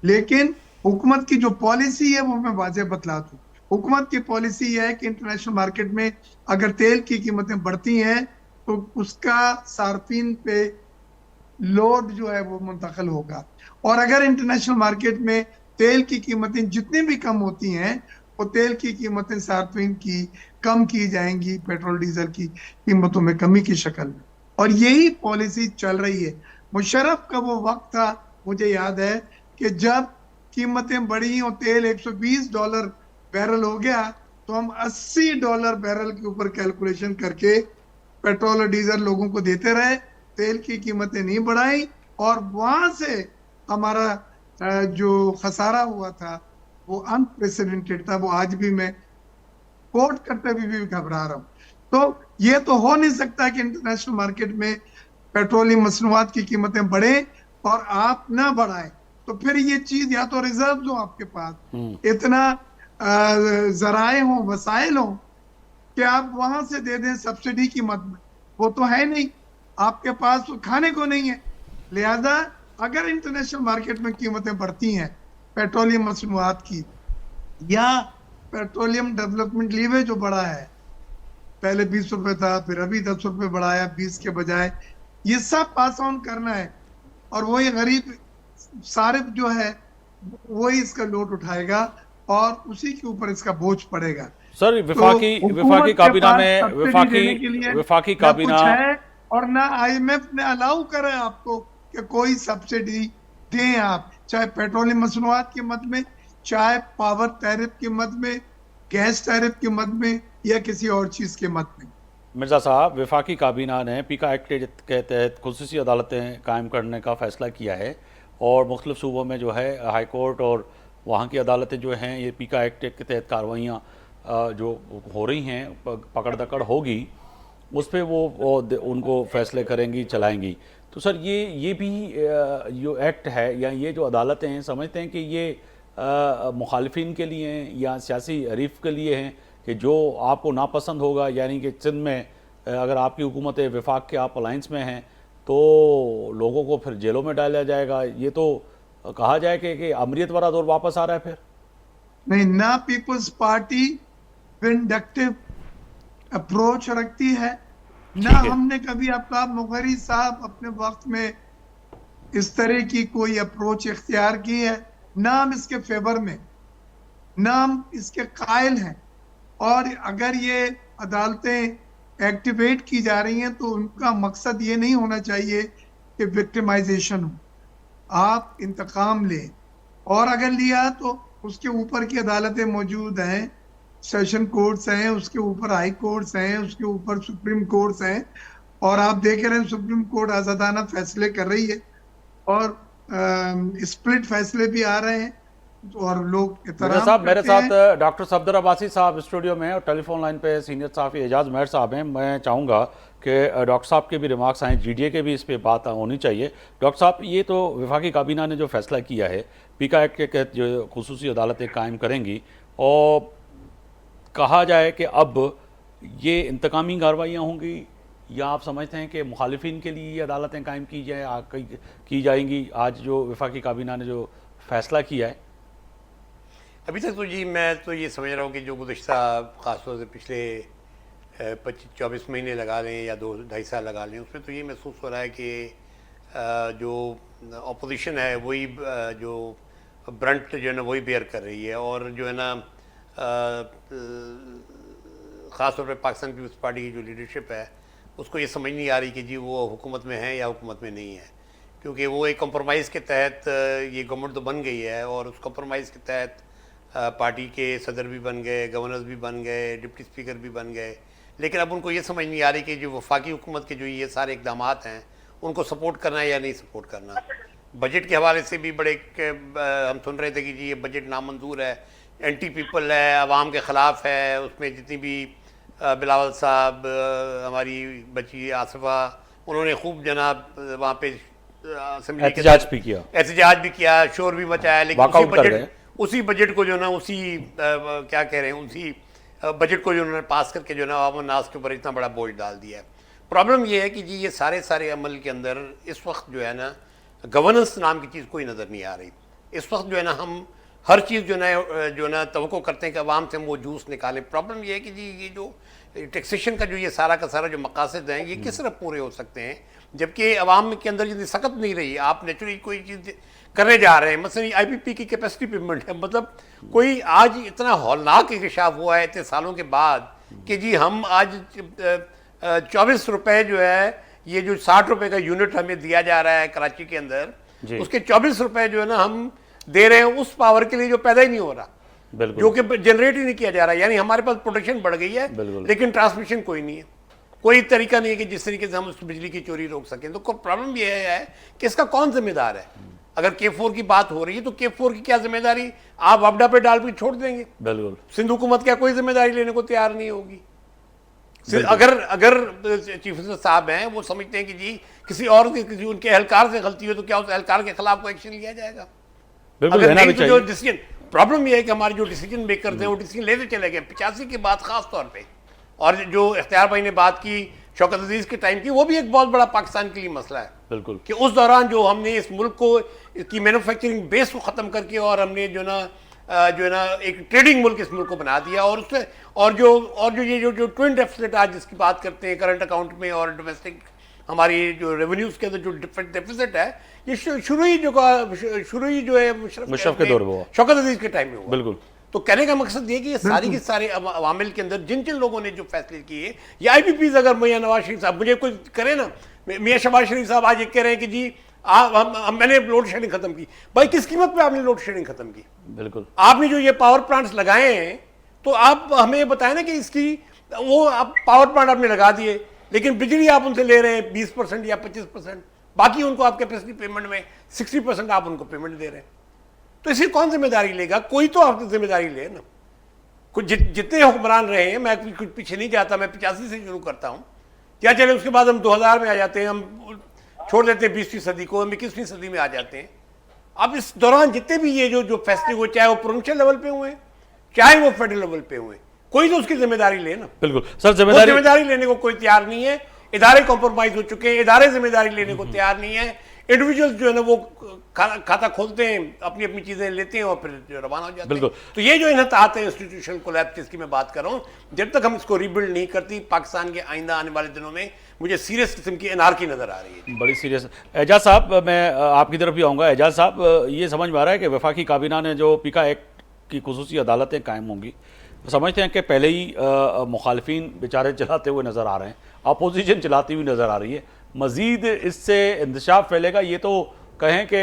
लेकिन हुकूमत की जो पॉलिसी है वो मैं वाज़ेह बतला दूं। हुकूमत की पॉलिसी है कि इंटरनेशनल मार्केट में अगर तेल की कीमतें बढ़ती हैं तो उसका सार्फिन पे लोड जो है वो मुंतकिल होगा, और अगर इंटरनेशनल मार्केट में तेल की कीमतें जितनी भी कम होती हैं वो तेल की कीमतें सार्फिन की कम की जाएंगी, पेट्रोल डीजल की कीमतों में कमी की शक्ल में। और यही पॉलिसी चल रही है। मुशर्रफ का वो वक्त था, मुझे याद है, कि जब कीमतें बढ़ी और तेल $120 बैरल हो गया तो हम $80 बैरल के ऊपर कैलकुलेशन करके पेट्रोल और डीजल लोगों को देते रहे, तेल की कीमतें नहीं बढ़ाई, और वहां से हमारा जो खसारा हुआ था वो अनप्रेसिडेंटेड था। वो आज भी मैं कोट करते हुए भी घबरा रहा हूं। तो ये तो हो नहीं सकता कि इंटरनेशनल मार्केट में पेट्रोलियम मसनूआत की कीमतें बढ़े और आप ना बढ़ाएं। तो फिर ये चीज, या तो रिजर्व हो आपके पास, इतना जराए हो, वसाइल हो कि आप वहां से दे दें सब्सिडी की मद में, वो तो है नहीं आपके पास, तो खाने को नहीं है। लिहाजा अगर इंटरनेशनल मार्केट में कीमतें बढ़ती हैं पेट्रोलियम मसनूआत की, या पेट्रोलियम डेवलपमेंट लीवे जो बढ़ा है, पहले 20 रुपए था, फिर अभी 10 रुपए बढ़ाया 20 के बजाय, ये सब पास ऑन करना है, और वही गरीब सारिफ जो है वही इसका लोड उठाएगा और उसी के ऊपर इसका बोझ पड़ेगा। सर, विफाकी काबीना में विफाकी काबीना है, और ना IMF ने अलाउ करे आपको कि कोई सब्सिडी दें आप, चाहे पेट्रोलियम मसनूआत की मद में, चाहे पावर टैरिफ की मद में, गैस टैरिफ की मद में, या किसी और चीज के मद में। मिर्जा साहब, विफाकी काबीना ने पीका एक्ट के तहत खुसूसी अदालतें कायम करने का फैसला किया है, और मुख्तलिफ सूबों में जो है हाई कोर्ट और वहाँ की अदालतें जो हैं ये पीका एक्ट के तहत कार्रवाइयाँ जो हो रही हैं, पकड़ दकड़ होगी, उस पर वो उनको फैसले करेंगी, चलाएंगी। तो सर, ये भी जो एक्ट है या ये जो अदालतें हैं, समझते हैं कि ये मुखालिफिन के लिए हैं या सियासी हरीफ के लिए हैं, कि जो आपको नापसंद होगा, यानी कि सिंध में अगर आपकी हुकूमत विफाक के आप अलाइंस में हैं तो लोगों को फिर जेलों में डाला जाएगा। ये तो कहा जाए कि अमरीत वाला दौर वापस आ रहा है फिर। नहीं, ना पीपल्स पार्टी विंडक्टिव अप्रोच रखती है, ना हमने कभी अफ्ताब मुगहरी साहब अपने वक्त में इस तरह की कोई अप्रोच इख्तियार की है, ना हम इसके फेवर में, ना हम इसके कायल हैं। और अगर ये अदालतें एक्टिवेट की जा रही हैं तो उनका मकसद ये नहीं होना चाहिए कि विक्टिमाइजेशन हो, आप इंतकाम लें। और अगर लिया तो उसके ऊपर की अदालतें मौजूद हैं, सेशन कोर्ट्स हैं, उसके ऊपर हाई कोर्ट्स हैं, उसके ऊपर सुप्रीम कोर्ट्स हैं। और आप देख रहे हैं सुप्रीम कोर्ट आजादाना फैसले कर रही है और स्प्लिट फैसले भी आ रहे हैं और लोग मेरे साथ डॉक्टर सफदर अब्बासी साहब स्टूडियो में हैं और टेलीफोन लाइन पे सीनियर सहाफ़ी एजाज मेहर साहब हैं। मैं चाहूँगा कि डॉक्टर साहब के भी रिमार्क्स आएँ, जीडीए के भी इस पे बात होनी चाहिए। डॉक्टर साहब, ये तो वफाकी काबीना ने जो फैसला किया है, पीका एक्ट के तहत जो खुसूसी अदालतें कायम करेंगी, और कहा जाए कि अब ये इंतकामी कार्रवाइयाँ होंगी, या आप समझते हैं कि मुखालिफिन के लिए ये अदालतें कायम की जाएंगी आज जो वफाकी काबीना ने जो फैसला किया है? अभी तक तो जी मैं तो ये समझ रहा हूँ कि जो गुज़श्ता ख़ासतौर से पिछले 25-24 महीने लगा लें या 2-2.5 साल लगा लें, उसमें तो ये महसूस हो रहा है कि जो अपोजिशन है वही जो ब्रंट जो है ना वही बेयर कर रही है। और जो है ना ख़ासतौर पे पाकिस्तान पीपल्स पार्टी की जो लीडरशिप है उसको ये समझ नहीं आ रही कि जी वो हुकूमत में है या हुकूमत में नहीं है, क्योंकि वो एक कंप्रोमाइज़ के तहत ये गवर्नमेंट तो बन गई है और उस कंप्रोमाइज़ के तहत पार्टी के सदर भी बन गए, गवर्नर्स भी बन गए, डिप्टी स्पीकर भी बन गए। लेकिन अब उनको ये समझ नहीं आ रही कि जो वफाकी हुकूमत के जो ये सारे इकदाम हैं उनको सपोर्ट करना है या नहीं सपोर्ट करना। बजट के हवाले से भी बड़े हम सुन रहे थे कि जी ये बजट नामंजूर है, एंटी पीपल है, आवाम के ख़िलाफ़ है। उसमें जितनी भी बिलावल साहब, हमारी बच्ची आसिफा, उन्होंने खूब जनाब वहाँ पे एहतजाज भी किया, शोर भी मचाया। लेकिन उसी बजट को जो ना उसी क्या कह रहे हैं उसी बजट को जो उन्होंने पास करके जो ना आवाम नास के ऊपर इतना बड़ा बोझ डाल दिया है। प्रॉब्लम ये है कि जी ये सारे अमल के अंदर इस वक्त जो है ना गवर्नेंस नाम की चीज़ कोई नज़र नहीं आ रही। इस वक्त जो है ना हम हर चीज़ जो ना तवक्को करते हैं कि अवाम से हम वो जूस निकालें। प्रॉब्लम ये है कि जी ये जो टैक्सेशन का जो ये सारा का सारा जो मकासद हैं ये किस तरह पूरे हो सकते हैं जबकि अवाम के अंदर जितनी सख्त नहीं रही। आप नेचुरली कोई चीज़ करने जा रहे हैं, मसलन IPP की कैपेसिटी पेमेंट है, मतलब कोई आज इतना हौलनाक इंकशाफ हुआ है इतने सालों के बाद कि जी हम आज 24 रुपये जो है ये जो 60 रुपये का यूनिट हमें दिया जा रहा है कराची के अंदर, उसके 24 रुपये जो है ना हम दे रहे हैं उस पावर के लिए जो पैदा ही नहीं हो रहा, जो कि जनरेट ही नहीं किया जा रहा। यानी हमारे पास प्रोडक्शन बढ़ गई है लेकिन ट्रांसमिशन कोई नहीं है, कोई तरीका नहीं है कि जिस तरीके से हम उस बिजली की चोरी रोक सकें। तो प्रॉब्लम यह है कि इसका कौन जिम्मेदार है। अगर K4 की बात हो रही है तो K4 की क्या जिम्मेदारी आप वापडा पे डाल के छोड़ देंगे? बिल्कुल। सिंध हुकूमत क्या कोई जिम्मेदारी लेने को तैयार नहीं होगी। अगर चीफ मिनिस्टर साहब हैं वो समझते हैं कि जी किसी और किसी उनके एहलकार से गलती हो तो क्या उस एहलकार के खिलाफ कोई एक्शन लिया जाएगा? अगर नहीं तो जो डिसीजन, प्रॉब्लम यह है कि हमारे जो डिसीजन मेकर थे वो डिसीजन लेते चले गए 85 की बात खास तौर पे। और जो इख्तियार भाई ने बात की शौकत अजीज के टाइम की, वो भी एक बहुत बड़ा पाकिस्तान के लिए मसला है। बिल्कुल कि उस दौरान जो हमने इस मुल्क को की मैन्युफैक्चरिंग बेस को ख़त्म करके और हमने जो है ना एक ट्रेडिंग मुल्क इस मुल्क को बना दिया। और उससे और जो ये जो ट्विन डेफिसिट आज जिसकी बात करते हैं करंट अकाउंट में और डोमेस्टिक हमारी जो रेवेन्यूज़ के अंदर जो डेफिसिट है, ये शुरू ही जो है मुशर्रफ के दौर में, शौकत अजीज के टाइम में हुआ। बिल्कुल। तो कहने का मकसद ये कि ये सारी के सारे अवामिल के अंदर जिन लोगों ने जो फैसले किए, या IPPs अगर मियाँ नवाज शरीफ साहब मुझे कोई करे ना, मियाँ शहबाज शरीफ साहब आज ये कह रहे हैं कि जी मैंने लोड शेडिंग खत्म की। भाई किस कीमत पे आपने लोड शेडिंग खत्म की? बिल्कुल। आपने जो ये पावर प्लांट्स लगाए हैं तो आप हमें बताएं ना कि इसकी वो आप पावर प्लांट आपने लगा दिए लेकिन बिजली आप उनसे ले रहे हैं 20% या 25%, बाकी उनको आप कैपेसिटी पेमेंट में 60% आप उनको पेमेंट दे रहे हैं। तो इसकी कौन जिम्मेदारी लेगा? कोई तो आपकी जिम्मेदारी ले ना। कुछ जितने हुक्मरान रहे हैं, मैं कुछ पीछे नहीं जाता, मैं 85 से शुरू करता हूँ, क्या चले उसके बाद हम 2000 में आ जाते हैं, हम छोड़ देते हैं 20वीं सदी को, हम 21वीं सदी में आ जाते हैं। अब इस दौरान जितने भी ये जो फैसले हुए, चाहे वो प्रोविंशियल लेवल पे हुए चाहे वो फेडरल लेवल पे हुए, कोई तो उसकी जिम्मेदारी ले ना। बिल्कुल सर, जिम्मेदारी लेने को कोई तैयार नहीं है। इदारे कॉम्प्रोमाइज हो चुके हैं, इदारे जिम्मेदारी लेने को तैयार नहीं है। इंडिविजुअल्स जो है ना वो खाता खोलते हैं, अपनी अपनी चीज़ें लेते हैं और फिर रवाना हो जाते हैं। बिल्कुल। तो ये जो इन्हतात है इंस्टीट्यूशनल कोलैप्स जिसकी मैं बात कर रहा हूँ, जब तक हम इसको रिबिल्ड नहीं करती, पाकिस्तान के आइंदा आने वाले दिनों में मुझे सीरियस किस्म की एनार्की नज़र आ रही है। बड़ी सीरियस। एजाज साहब, मैं आपकी तरफ भी आऊँगा। एजाज साहब, ये समझ में आ रहा है कि वफाकी काबीना ने जो पीका एक्ट की खुसूसी अदालतें कायम होंगी, समझते हैं कि पहले ही मुखालफिन बेचारे चलाते हुए नज़र आ रहे हैं, अपोजिशन चलाती हुई नज़र आ रही है, मज़ीद इससे इंतशाफ फैलेगा? ये तो कहें कि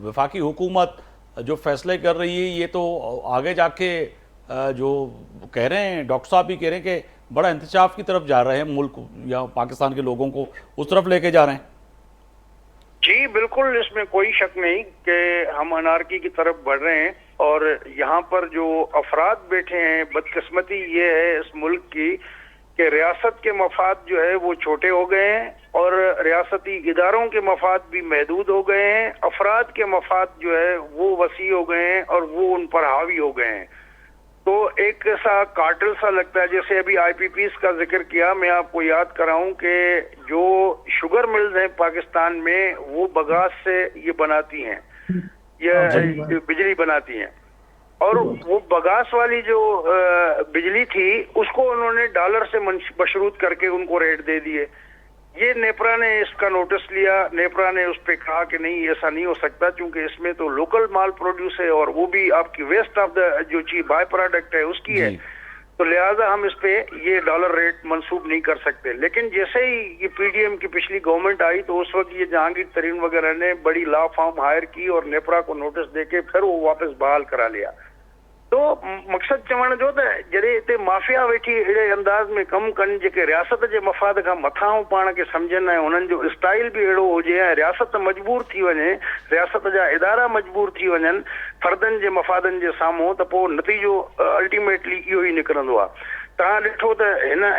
वफाकी हुकूमत जो फैसले कर रही है, ये तो आगे जाके जो कह रहे हैं, डॉक्टर साहब भी कह रहे हैं कि बड़ा इंतशाफ की तरफ जा रहे हैं, मुल्क या पाकिस्तान के लोगों को उस तरफ लेके जा रहे हैं। जी बिल्कुल, इसमें कोई शक नहीं कि हम अनारकी की तरफ बढ़ रहे हैं। और यहाँ पर जो अफराद बैठे हैं, बदकिस्मती ये है इस मुल्क की कि रियासत के मफाद जो है वो छोटे हो गए हैं और रियासती इदारों के मफाद भी महदूद हो गए हैं। अफराद के मफाद जो है वो वसी हो गए हैं और वो उन पर हावी हो गए हैं। तो एक ऐसा कार्टेल सा लगता है, जैसे अभी IPPs का जिक्र किया, मैं आपको याद कराऊं कि जो शुगर मिल्स हैं पाकिस्तान में वो बगास से ये बनाती हैं, ये बिजली बनाती हैं, और वो बगास वाली जो बिजली थी उसको उन्होंने डॉलर से मशरूत करके उनको रेट दे दिए। ये नेपरा ने इसका नोटिस लिया, नेपरा ने उस पर कहा कि नहीं ऐसा नहीं हो सकता, क्योंकि इसमें तो लोकल माल प्रोड्यूस है और वो भी आपकी वेस्ट ऑफ द जो चीज बाय प्रोडक्ट है उसकी है, तो लिहाजा हम इस पे ये डॉलर रेट मंसूब नहीं कर सकते। लेकिन जैसे ही ये PDM की पिछली गवर्नमेंट आई तो उस वक्त ये जहांगीर तरीन वगैरह ने बड़ी लॉ फर्म हायर की और नेपरा को नोटिस देके फिर वो वापस बहाल करा लिया। तो मकसद चवण जो त जॾहिं हिते माफ़िया वेठी अहिड़े अंदाज़ में कमु कनि जेके रियासत जे मफ़ाद खां मथां पाण खे सम्झनि ऐं उन्हनि जो स्टाइल बि अहिड़ो हुजे ऐं रियासत मजबूर थी वञे, रियासत जा इदारा मजबूर थी वञनि फर्दनि जे मफ़ादनि जे साम्हूं, त पोइ नतीजो अल्टीमेटली इहो ई निकिरंदो आहे। तव्हां ॾिठो त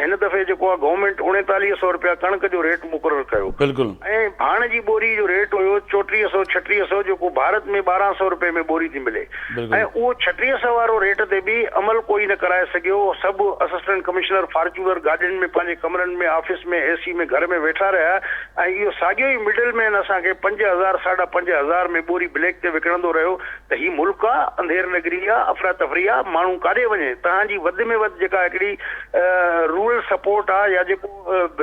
हिन दफ़े जेको आहे गवर्नमेंट 3900 रुपया कणक जो रेट मुक़ररु कयो, बिल्कुलु, ऐं भाण जी बोरी जो रेट हुयो 3400-3600, जेको भारत में 1200 रुपए में बोरी थी मिले, ऐं उहो 3600 वारो रेट ते बि अमल कोई न कराए सघियो। सभु असिस्टेंट कमिश्नर फॉर्चूनर गाॾियुनि में पंहिंजे कमरनि में, ऑफिस में, AC में, घर में वेठा रहिया, ऐं इहो साॻियो ई मिडिल मैन असांखे 5000 5.5 में बोरी ब्लैक ते विकिणंदो रहियो। त ही मुल्क आहे, अंधेर नगरी आहे, अफरा तफरी आहे, माण्हू काॾे वञे? तव्हांजी वधि में वधि जेका हिकिड़ी रूरल सपोर्ट आहे या जेको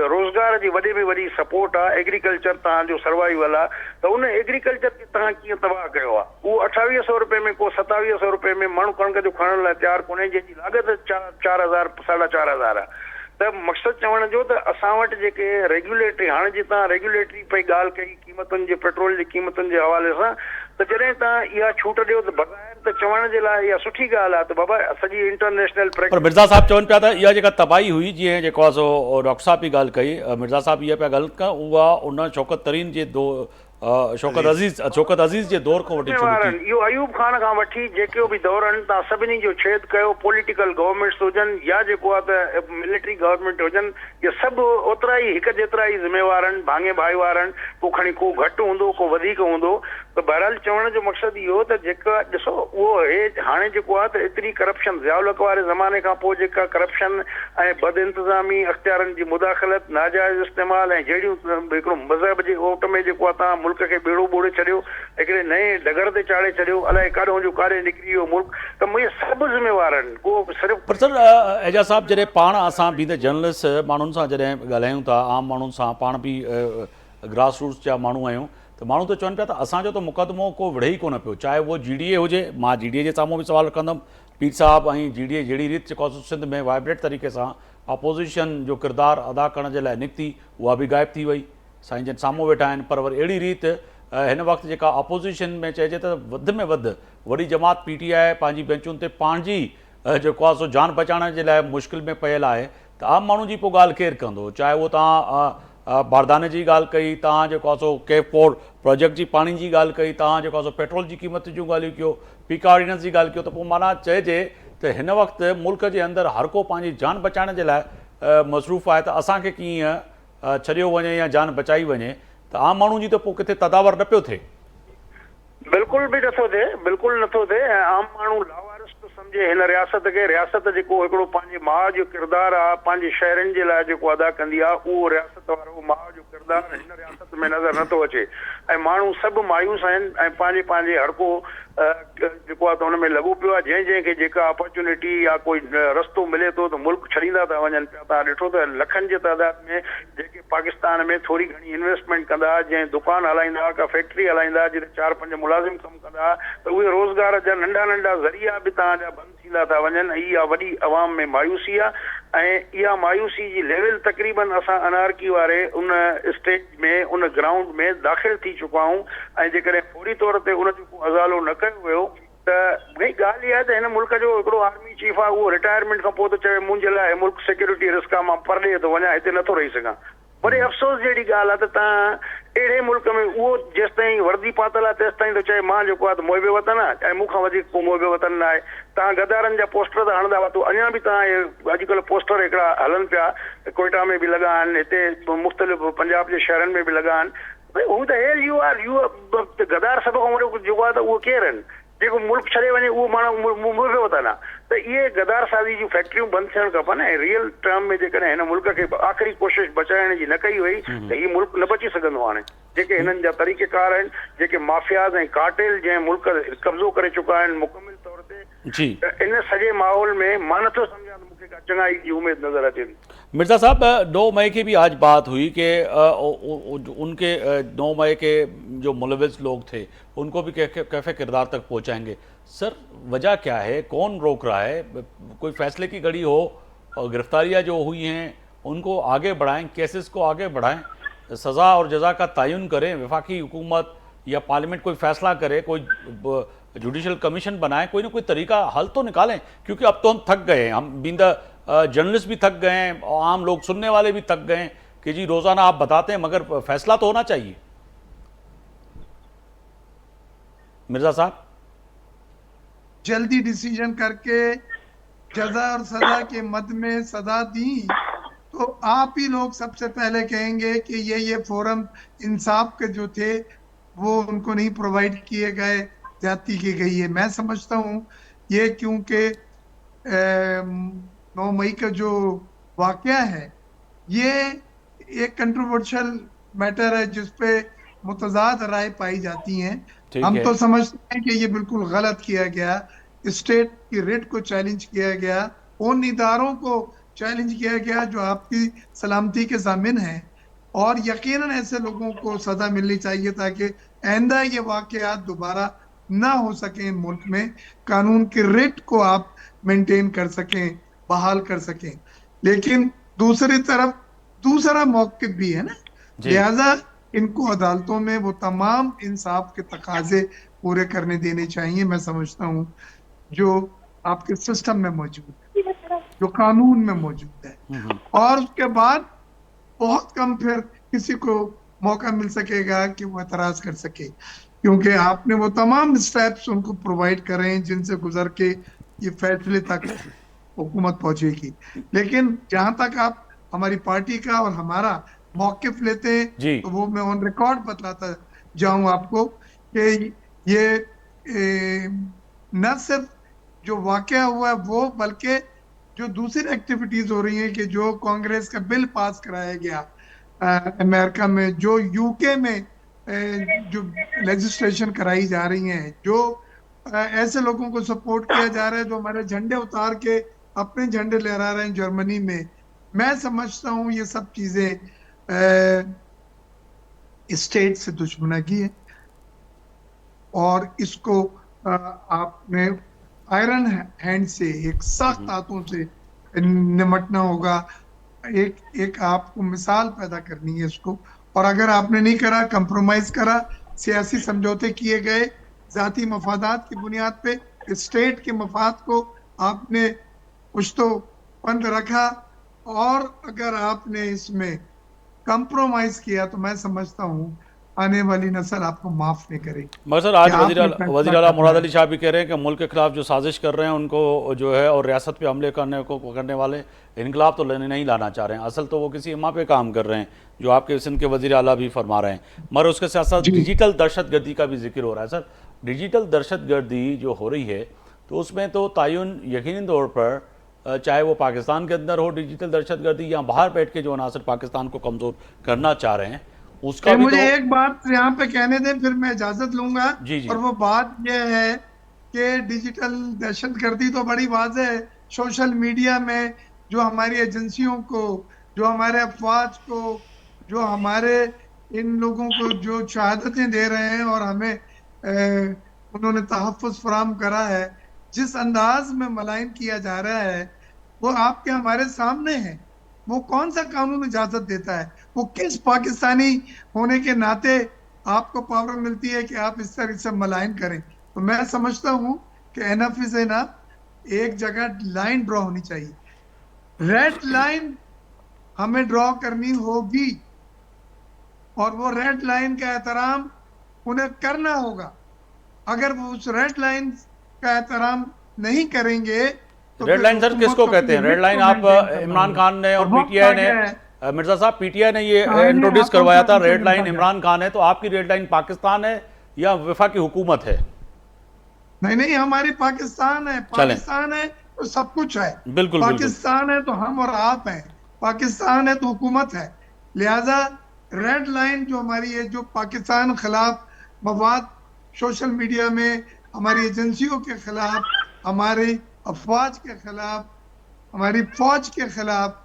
रोज़गार जी वॾे में वॾी सपोर्ट आहे, एग्रीकल्चर तव्हांजो सर्वाइवल आहे, त उन एग्रीकल्चर खे तव्हां कीअं तबाह कयो आहे? उहो 2800 रुपए में, को 2700 रुपए में माण्हू कणक जो खणण लाइ तयारु कोन्हे, जंहिंजी लागत 4000 4.5 आहे। त मक़सदु चवण जो त असां वटि जेके रेगुलेटरी, हाणे जी तव्हां रेगुलेटरी पई ॻाल्हि कई क़ीमतुनि जे, पेट्रोल जी क़ीमतुनि जे हवाले सां, त जॾहिं तव्हां इहा छूट ॾियो त बग़ैर त चवण जे लाइ इहा सुठी ॻाल्हि आहे, त बाबा सॼी इंटरनेशनल पर मिर्ज़ा साहब चवनि पिया त इहा जेका तबाही हुई, जीअं जेको आहे सो डॉक्टर साहब बि ॻाल्हि कई, मिर्ज़ा साहब इहा पिया ॻाल्हि कनि, उहा उन शौकत तरीन जे शौकत अज़ीज़ जे दौर खां वठी इहो अयूब खान खां वठी जेको बि दौर आहिनि, तव्हां सभिनी जो छेद कयो, पॉलिटिकल गवर्नमेंट्स हुजनि या जेको आहे त मिलिट्री गवर्नमेंट हुजनि, इहे सभु ओतिरा ई हिकु जेतिरा ई ज़िम्मेवार आहिनि, भाङे भाई वार आहिनि। पोइ खणी को घटि हूंदो, को वधीक हूंदो, त बहरहाल चवण जो मक़सदु इहो त जेका ॾिसो उहो हाणे जेको आहे त एतिरी करप्शन, ज़ियाउल वारे ज़माने खां पोइ जेका करप्शन ऐं बद इंतज़ामी, अख़्तियारनि जी मुदाख़लत, नाजाइज़ इस्तेमालु ऐं जहिड़ियूं हिकिड़ो मज़हब जे ओट में जेको आहे तव्हां मुल्क खे ॿेड़ो ॿोड़े छॾियो, हिकिड़े नए डगर ते चाढ़े छॾियो, अलाए काॾों जो काॾे निकिरी वियो मुल्क, त मुंहिंजे सभु ज़िम्मेवार आहिनि। को सिर्फ़ु पर सर एजाज साहब, जॾहिं पाण असां बि त जर्नलिस्ट माण्हुनि सां जॾहिं ॻाल्हायूं था, आम माण्हुनि सां, पाण बि ग्रास रूट्स जा माण्हू आहियूं, त माण्हू त चवनि पिया त असांजो त मुक़दमो को विढ़े ई कोन पियो, चाहे उहो GDA हुजे। मां GDA जे साम्हूं बि सवाल रखंदुमि, पीर साहब ऐं GDA जहिड़ी रीति जेको सिंध में वाइब्रेट तरीक़े सां अपोज़िशन जो किरदारु अदा करण जे लाइ निकिती, उहा बि गाइब थी वई। साईं जन साम्हूं वेठा आहिनि, पर वरी अहिड़ी रीति हिन वक़्तु जेका अपोज़िशन में चइजे त वधि में वधि वॾी जमात PTI पंहिंजी बेंचुनि ते पंहिंजी जेको आहे सो जान बचाइण जे लाइ मुश्किल में पयल आहे, त आम माण्हू जी पोइ ॻाल्हि केरु कंदो? चाहे उहो तव्हां बारदाने जी ॻाल्हि कई, तव्हां जेको आहे सो K4 प्रोजेक्ट जी पाणी जी ॻाल्हि कई, तव्हां जेको आहे सो पेट्रोल जी क़ीमत जूं ॻाल्हियूं कयो, पीका ऑर्डिनेंस जी ॻाल्हि कयो, त पोइ माना चइजे त हिन वक़्तु मुल्क जे अंदरि हर को पंहिंजी जान बचाइण जे लाइ मसरूफ़ आहे, त असांखे कीअं छॾियो वञे या जान बचाई वञे, त आम माण्हू जी त पोइ किथे तदावर न पियो थिए। बिल्कुलु बि नथो थिए, बिल्कुलु नथो थिए। ऐं आम माण्हू लावारिस थो सम्झे हिन रियासत खे। रियासत जेको हिकिड़ो पंहिंजे माउ जो किरदारु आहे, पंहिंजे शहरनि जे लाइ जेको अदा कंदी आहे, उहो रियासत वारो माउ जो किरदारु हिन रियासत में नज़र नथो अचे। ऐं माण्हू सभु मायूस आहिनि ऐं पंहिंजे हड़को जेको आहे त हुन में लॻो पियो आहे। जंहिंखे जेका अपॉर्चुनिटी या कोई रस्तो मिले थो त मुल्क छॾींदा था वञनि पिया। तव्हां ॾिठो त लखनि जे तइदाद में जेके पाकिस्तान में थोरी घणी इन्वेस्टमेंट कंदा, जंहिं दुकान हलाईंदा, का फैक्ट्री हलाईंदा, जिते 4-5 मुलाज़िम कमु कंदा, त उहे रोज़गार जा नंढा नंढा ज़रिया बि तव्हांजा बंदि थींदा था वञनि। इहा वॾी अवाम में मायूसी आहे ऐं इहा मायूसी जी लेवल तक़रीबन असां अनारकी वारे उन स्टेज में, उन ग्राउंड में दाख़िल थी चुका आहियूं। ऐं जेकॾहिं फौरी तौर ते उन जो अज़ालो न कयो वियो त भई ॻाल्हि इहा आहे त हिन मुल्क जो हिकिड़ो आर्मी चीफ आहे, उहो रिटायरमेंट खां पोइ त चए मुंहिंजे लाइ मुल्क सिक्योरिटी रिस्क आहे, मां परॾे थो वञा, हिते नथो रही सघां। वरी अफ़सोस जहिड़ी ॻाल्हि आहे त तव्हां अहिड़े मुल्क में उहो जेसिताईं वर्दी पातल आहे तेसिताईं त चए मां जेको आहे त मोइबे वतन आहे ऐं मूंखां वधीक को मोइबे वतन न आहे। तव्हां गदारनि जा पोस्टर त हणंदा हुआ, तो अञा बि तव्हां अॼुकल्ह पोस्टर हिकिड़ा हलनि पिया, कोयटा में बि लॻा आहिनि, हिते मुख़्तलिफ़ पंजाब जे शहरनि में बि लॻा आहिनि। भई हू त हेल यू आर यू गदार सभ खां वॾो जेको आहे त उहो केरु आहिनि? जेको मुल्क छॾे वञे उहो माण्हू मोइबे वतन आहे। त इहे गदार साज़ी जूं फैक्ट्रियूं बंदि थियणु खपनि ऐं रियल टर्म में जेकॾहिं हिन मुल्क खे आख़िरी कोशिशि बचाइण जी न कई वई त हीउ मुल्क न बची सघंदो। हाणे जेके हिननि जा तरीक़ेकार आहिनि, जेके माफ़ियाज़ ऐं कार्टेल जंहिं मुल्क कब्ज़ो करे चुका आहिनि मुकमिल तौर ते, जी इन सॼे माहौल में मां नथो सम्झां त मूंखे का चङाई जी उमेद नज़र अचे थी। मिर्ज़ा साहब, 9 मई की भी आज बात हुई कि उनके 9 मई के जो मुलविस लोग थे उनको भी कैफे किरदार तक पहुंचाएंगे। सर वजह क्या है, कौन रोक रहा है? कोई फैसले की घड़ी हो और गिरफ्तारियां जो हुई हैं उनको आगे बढ़ाएं, केसेस को आगे बढ़ाएं, सज़ा और जजा का तयन करें, वफाकी हुकूमत या पार्लियामेंट कोई फैसला करे, कोई जुडिशल कमीशन बनाए, कोई ना कोई तरीका हल तो निकालें। क्योंकि अब तो हम थक गए हैं, हम बींदा जर्नलिस्ट भी थक गए हैं, आम लोग सुनने वाले भी थक गए हैं कि जी रोज़ाना आप बताते हैं मगर फैसला तो होना चाहिए। मिर्ज़ा साहब, जल्दी डिसीजन करके जजा और सजा के मद में सजा दी तो आप ही लोग सबसे पहले कहेंगे कि ये फोरम इंसाफ के जो थे वो उनको नहीं प्रोवाइड किए गए, ज्यादती की गई है। मैं समझता हूँ ये क्योंकि 9 मई का जो वाकया है ये एक कंट्रोवर्शियल मैटर है जिसपे मुतजाद राय पाई जाती हैं। हम तो समझते हैं कि ये बिल्कुल गलत किया गया, स्टेट की रिट को चैलेंज किया गया, उन इदारों को चैलेंज किया गया जो आपकी सलामती के ज़ामिन है, और यकीनन ऐसे लोगों को सजा मिलनी चाहिए ताकि आइंदा ये वाकयात दोबारा ना हो सके मुल्क में, कानून की रिट को आप मेंटेन कर सकें, बहाल कर सकें। लेकिन दूसरी तरफ दूसरा मौक़िफ़ भी है ना, लिहाजा इनको अदालतों में वो तमाम इंसाफ के तकाजे पूरे करने देने चाहिए। मैं समझता हूँ जो आपके सिस्टम में मौजूद है, जो कानून में मौजूद है, और उसके बाद बहुत कम फिर किसी को मौका मिल सकेगा कि वो एतराज कर सके, क्योंकि आपने वो तमाम स्टेप्स उनको प्रोवाइड करे हैं जिनसे गुजर के ये फैसले तक हुकूमत पहुंचेगी। लेकिन जहां तक आप हमारी पार्टी का और हमारा मौक़िफ़ लेते हैं तो वो मैं ऑन रिकॉर्ड बतलाता जाऊं आपको कि ये न सिर्फ जो वाकया हुआ है वो, बल्कि जो दूसरी एक्टिविटीज हो रही हैं कि जो कांग्रेस का बिल पास कराया गया अमेरिका में, जो यूके में जो लेजिस्लेशन कराई जा रही हैं, जो ऐसे लोगों को सपोर्ट किया जा रहा है जो हमारे झंडे उतार के अपने झंडे लहरा रहे हैं जर्मनी में, मैं समझता हूँ ये सब चीजें स्टेट से दुश्मनागी है और इसको आपने आयरन हैंड से, एक सख्त हाथों से निमटना होगा। एक आपको मिसाल पैदा करनी है इसको, और अगर आपने नहीं करा, कंप्रोमाइज करा, सियासी समझौते किए गए, जाती मफादात की बुनियाद पे स्टेट के मफाद को आपने कुछ तो बंद रखा, और अगर आपने इसमें कंप्रोमाइज किया तो मैं समझता हूँ आने वाली नस्ल आपको माफ नहीं करेगी। मगर सर आज वज़ीर आला मुराद अली शाह भी कह रहे हैं कि मुल्क के खिलाफ जो साजिश कर रहे हैं उनको जो है, और रियासत पे हमले करने वाले इनकलाब तो नहीं लाना चाह रहे हैं, असल तो वो किसी इमा पे काम कर रहे हैं, जो आपके सिंध के वज़ीर आला भी फरमा रहे हैं। मगर उसके साथ साथ डिजिटल दहशतगर्दी का भी जिक्र हो रहा है। सर डिजिटल दहशतगर्दी जो हो रही है तो उसमें तो तयन यकीनी तौर पर, चाहे वो पाकिस्तान के अंदर हो डिजिटल दहशतगर्दी या बाहर बैठ के जो अनासर पाकिस्तान को कमज़ोर करना चाह रहे हैं, उसका भी मुझे तो एक बात यहाँ पे कहने दें, फिर मैं इजाजत लूंगा। जी जी और वो बात यह है कि डिजिटल दहशतगर्दी तो बड़ी वाज़ेह है। सोशल मीडिया में जो हमारी एजेंसियों को, जो हमारे अफवाज को, जो हमारे इन लोगों को जो शहादतें दे रहे हैं और हमें उन्होंने तहफ़्फ़ुज़ फराहम करा है, जिस अंदाज में मलाइन किया जा रहा है, वो आपके हमारे सामने है। वो कौन सा कानून इजाजत देता है? वो किस पाकिस्तानी होने के नाते आपको पावर मिलती है कि आप इस तरह से मलाइन करें? तो मैं समझता हूं कि एनफ इज एनफ। एक जगह लाइन ड्रॉ होनी चाहिए, रेड लाइन हमें ड्रॉ करनी होगी, और वो रेड लाइन का एहतराम उन्हें करना होगा। अगर वो उस रेड लाइन का एहतराम नहीं करेंगे तो रेड फिर लाइन सर हुकूमत किसको को कहते हैं? अपनी रेड रिट लाइन को आप मेंटेन करना इमरान होगा। खान ने और और वक्त पीटीआई आ ने, गया है। मिर्जा साहब पीटीआई ने ये नहीं, इंट्रोड्यूस आपको करवाया था, उनसे रेड लाइन मिलता है। इमरान खान है। तो आपकी रेड लाइन पाकिस्तान है या वफाकी हुकूमत है? नहीं नहीं, हमारी पाकिस्तान है। चलें, पाकिस्तान है तो सब कुछ है। बिल्कुल बिल्कुल पाकिस्तान है तो हम और आप हैं। पाकिस्तान है तो हुकूमत है। लिहाजा रेड लाइन जो हमारी है, जो पाकिस्तान के खिलाफ मवाद सोशल मीडिया में, हमारी एजेंसियों के खिलाफ, हमारी अफवाज के खिलाफ, हमारी फौज के खिलाफ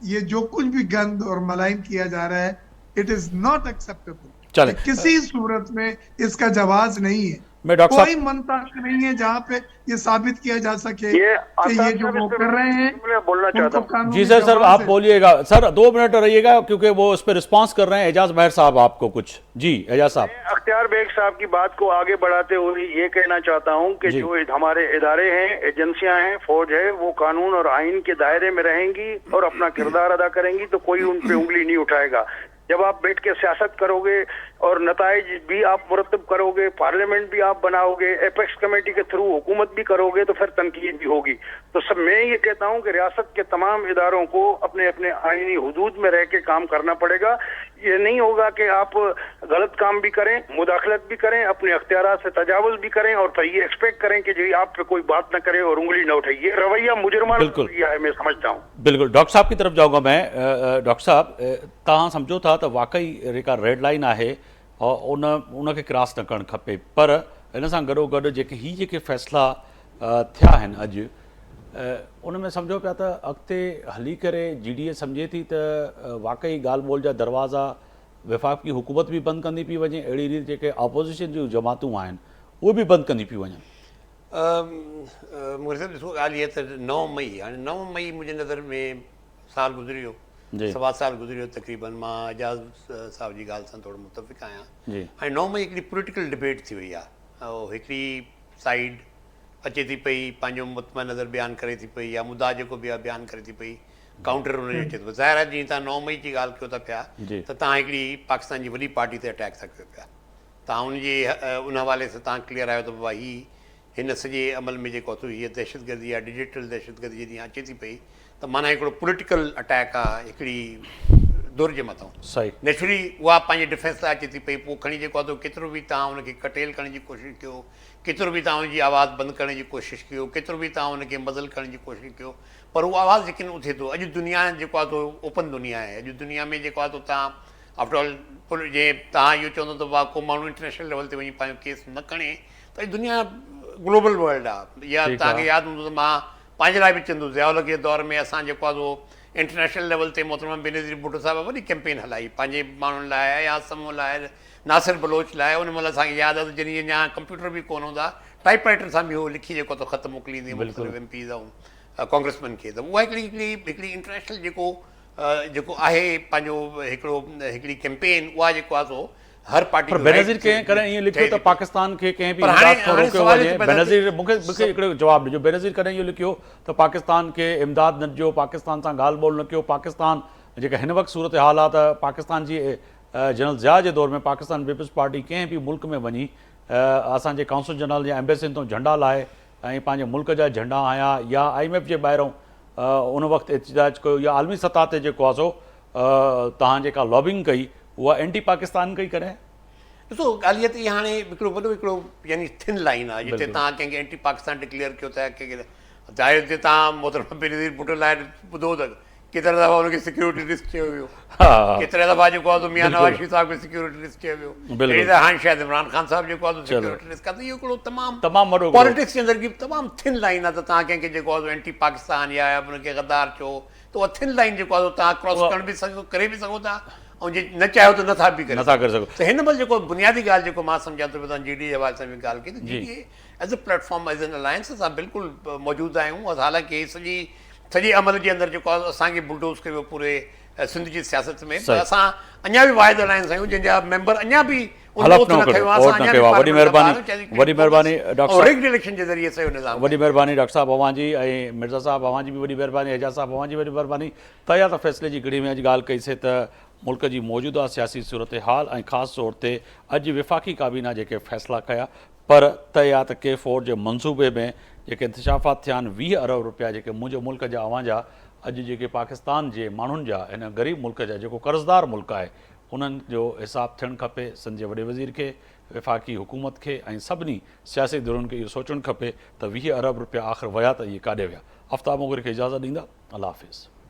ये जो कुछ भी गंद और मलाइन किया जा रहा है, इट इज नॉट एक्सेप्टेबल। चलें। किसी सूरत में इसका जवाब नहीं है। मैं डॉक्टर कोई साहब, मंतक नहीं है जहां पे ये साबित किया जा सके ये कि ये जो वो कर रहे हैं मैं बोलना चाहता उनको हूँ। कानूनी जी सर जवाब आप है। बोलिएगा सर, 2 मिनट रहिएगा क्योंकि वो उस पर रिस्पांस कर रहे हैं। एजाज महर साहब आपको कुछ, जी एजाज साहब। अख्तियार बेग साहब की बात को आगे बढ़ाते हुए ये कहना चाहता हूं कि जी। जो हमारे इदारे हैं, एजेंसियां हैं, फौज है, वो कानून और आइन के दायरे में रहेंगी और अपना किरदार अदा करेंगी, तो कोई उन पे उंगली नहीं उठाएगा। जब आप बैठ के सियासत करोगे और नताइज भी आप मुरतब करोगे, पार्लियामेंट भी आप बनाओगे, एपेक्स कमेटी के थ्रू हुकूमत भी करोगे, तो फिर तनकीद भी होगी। तो सब मैं ये कहता हूं कि रियासत के तमाम इदारों को अपने अपने आईनी हुदूद में रह के काम करना पड़ेगा। ये नहीं होगा कि आप गलत काम भी करें, मुदाखलत भी करें, अपने अख्तियारात से तजावुज भी करें और फिर ये एक्सपेक्ट करें कि जो आप पे कोई बात न करे और उंगली न उठाए। ये रवैया मुजरमाना रवैया है, मैं समझता हूँ। बिल्कुल डॉक्टर साहब की तरफ जाऊंगा मैं। डॉक्टर साहब तव्हां सम्झो था त वाकई जेका रेड लाइन आहे और उनखे क्रॉस न करणु खपे, पर हिन सां गॾोगॾु जेके फ़ैसिला थिया आहिनि अॼु, उन में सम्झो पिया त अॻिते हली करे GDA सम्झे थी त वाकई ॻाल्हि ॿोल जा दरवाज़ा वफ़ाक़ी हुकूमत बि बंदि कंदी पई वञे, अहिड़ी रीति जेके अपोज़िशन जूं जमातूं आहिनि उहे बि बंदि कंदी पियूं वञनि। मूंखे साहिबु ॾिसो, ॻाल्हि इहा त 9 मई, हाणे 9 मई मुंहिंजे नज़र में साल गुज़री वियो, सवा साल गुज़री वियो तक़रीबन। मां एजाज़ साहिब जी ॻाल्हि सां थोरो मुतफ़िक़ आहियां। हाणे 9 मई हिकिड़ी पॉलिटिकल डिबेट थी वई आहे। हिकिड़ी साइड अचे थी पई, पंहिंजो मुतमइन नज़र बयानु करे थी पई, या मुद्दा जेको बि आहे बयानु करे थी पई, काउंटर उनजो अचे थो। ज़ाहिर आहे जीअं तव्हां 9 मई जी ॻाल्हि कयो था पिया, त तव्हां हिकिड़ी पाकिस्तान जी वॾी पार्टी ते अटैक था कयो पिया। तव्हां उनजे उन हवाले सां तव्हां क्लियर आहियो त बाबा हिन सॼे अमल में जेको अथव हीअ दहशतगर्दी आहे, डिजिटल दहशतगर्दी जीअं अचे थी पई, त माना हिकिड़ो पॉलिटिकल अटैक आहे हिकिड़ी दुर जे मथां। सही नेचुरली उहा पंहिंजे डिफेंस लाइ अचे थी पई। पोइ खणी जेको आहे केतिरो बि तव्हां उनखे कटेल करण जी कोशिशि कयो, केतिरो बि तव्हां उनजी आवाज़ बंदि करण जी कोशिशि कयो, केतिरो बि तव्हां उनखे मज़ल करण जी कोशिशि कयो, पर उहा आवाज़ लेकिन उथे थो। अॼु दुनिया जेको आहे तो ओपन दुनिया आहे। अॼु दुनिया में जेको आहे तो तव्हां आफ्टरऑल जीअं तव्हां इहो चवंदो त को माण्हू इंटरनेशनल लेवल ते वञी पंहिंजो केस न खणे, त अॼु दुनिया ग्लोबल वर्ल्ड आहे। या तव्हांखे यादि हूंदो त मां पंहिंजे लाइ बि चवंदो, ज़ियाउल जे दौर में असां जेको आहे उहो इंटरनेशनल लेवल ते मोहतरमा बेनज़ीर भुट्टो साहिब वॾी कैंपेन हलाई पंहिंजे माण्हुनि लाइ, या समूह लाइ, नासिर बलोच लाइ। उन महिल असांखे यादि आहे त जॾहिं अञा कंप्यूटर बि कोन हूंदा, टाइप राइटर सां बि उहो लिखी जेको आहे ख़त मोकिलींदी मुख़्तलिफ़ MPs ऐं कांग्रेसमैन खे। त उहा हिकिड़ी इंटरनेशनल जेको आहे पंहिंजो हिकिड़ी कैंपेन, उहा जेको आहे सो हर पार्टी। बेनज़ीर कंहिं कॾहिं ईअं लिखियो त पाकिस्तान खे कंहिं बि इमदाद खां रोकियो वञे? बेनज़ीर मूंखे हिकिड़ो जवाबु ॾिजो। बेनज़ीर कॾहिं इहो लिखियो त पाकिस्तान खे इमदाद न ॾिजो, पाकिस्तान सां ॻाल्हि ॿोल न कयो? पाकिस्तान जेका हिन वक़्तु सूरत हाल आहे त पाकिस्तान जी जनरल ज़िया जे दौर में पाकिस्तान पीपल्स पार्टी कंहिं बि मुल्क में वञी असांजे काउंसिल जनरल या एम्बेसी तां झंडा लाहे ऐं पंहिंजे मुल्क जा झंडा आया, या IMF जे ॿाहिरों उन वक़्तु एहतिजाज कयो, या आलमी सतह ते जेको आहे सो तव्हां जेका लॉबिंग कई उहा एंटी पाकिस्तान कई कॾहिं? ॾिसो, ॻाल्हि इहा त हाणे हिकिड़ो यानी थिन लाइन आहे जिते तव्हां कंहिंखे एंटी पाकिस्तान डिक्लेयर कयो था, कंहिंखे ज़ाहिर ते तव्हां मोहतरमा बेनज़ीर भुट्टो लाइ ॿुधो त केतिरा दफ़ा हुनखे सिक्योरिटी रिस्क चयो वियो, हा केतिरे दफ़ा जेको आहे मियां बिल्कुलु। नवाज़ शरीफ़ साहिब खे सिक्योरिटी रिस्क चयो वियो, बिल्कुलु। अहिड़ी तरह हाणे शायदि इमरान ख़ान साहिब जेको आहे चलो। सिक्योरिटी रिस्क आहे। त इहो हिकिड़ो तमामु तमामु वॾो पॉलिटिक्स जे अंदरि की तमामु थिन लाइन आहे। त तव्हां कंहिंखे जेको आहे एंटी पाकिस्तान या हुनखे गद्दार चयो त उहा थिन लाइन जेको आहे तव्हां क्रॉस करण बि सघो, करे बि सघो था, ऐं जे न चाहियो त नथा बि करे नथा करे सघो। त हिन महिल जेको बुनियादी ॻाल्हि जेको मां सम्झां थो, तव्हां जी डी जे हवाले सां बि ॻाल्हि कई, त G D as a platform as an alliance असां बिल्कुलु मौजूदु आहियूं। हालांकि सॼे अमल जे अंदरि जेको आहे असांखे बुलडोज़ कयो पूरे सिंध जी सियासत में, पर असां अञा बि वाहिद अलायंस आहियूं जंहिंजा मेंबर अञा बि हलफ़ न कयो, वोट न कयो आहे। वॾी महिरबानी डॉक्टर साहब, रिग्ड इलेक्शन जे ज़रिए सां इहो निज़ाम वॾी महिरबानी डॉक्टर साहब अवां जी, ऐं मिर्ज़ा साहब अवां जी बि वॾी महिरबानी, एजाज़ साहब अवां जी वॾी महिरबानी। त या त फ़ैसिले जी घड़ी में अॼु ॻाल्हि कईसीं त मुल्क जी मौजूदा सियासी सूरत हाल ऐं ख़ासि तौर ते अॼु विफ़ाक़ी काबीना जेके फ़ैसिला कया, पर त या त K4 जे मंसूबे में जेके इंतिशाफ़ात थिया आहिनि 20 अरब रुपया जेके मुंहिंजे मुल्क जा अवां जा अॼु जेके पाकिस्तान जे माण्हुनि जा हिन ग़रीब मुल्क जा जेको कर्ज़दार मुल्क आहे उन्हनि जो हिसाबु थियणु खपे। संघ जे वॾे वज़ीर खे, विफ़ाक़ी हुकूमत खे ऐं सभिनी सियासी धुरुनि खे इहो सोचणु खपे त 20 अरब रुपया आख़िर विया त इहे काॾे विया। आफ्ताब मोगरे खे इजाज़त ॾींदा। अल्लाह हाफ़िज़।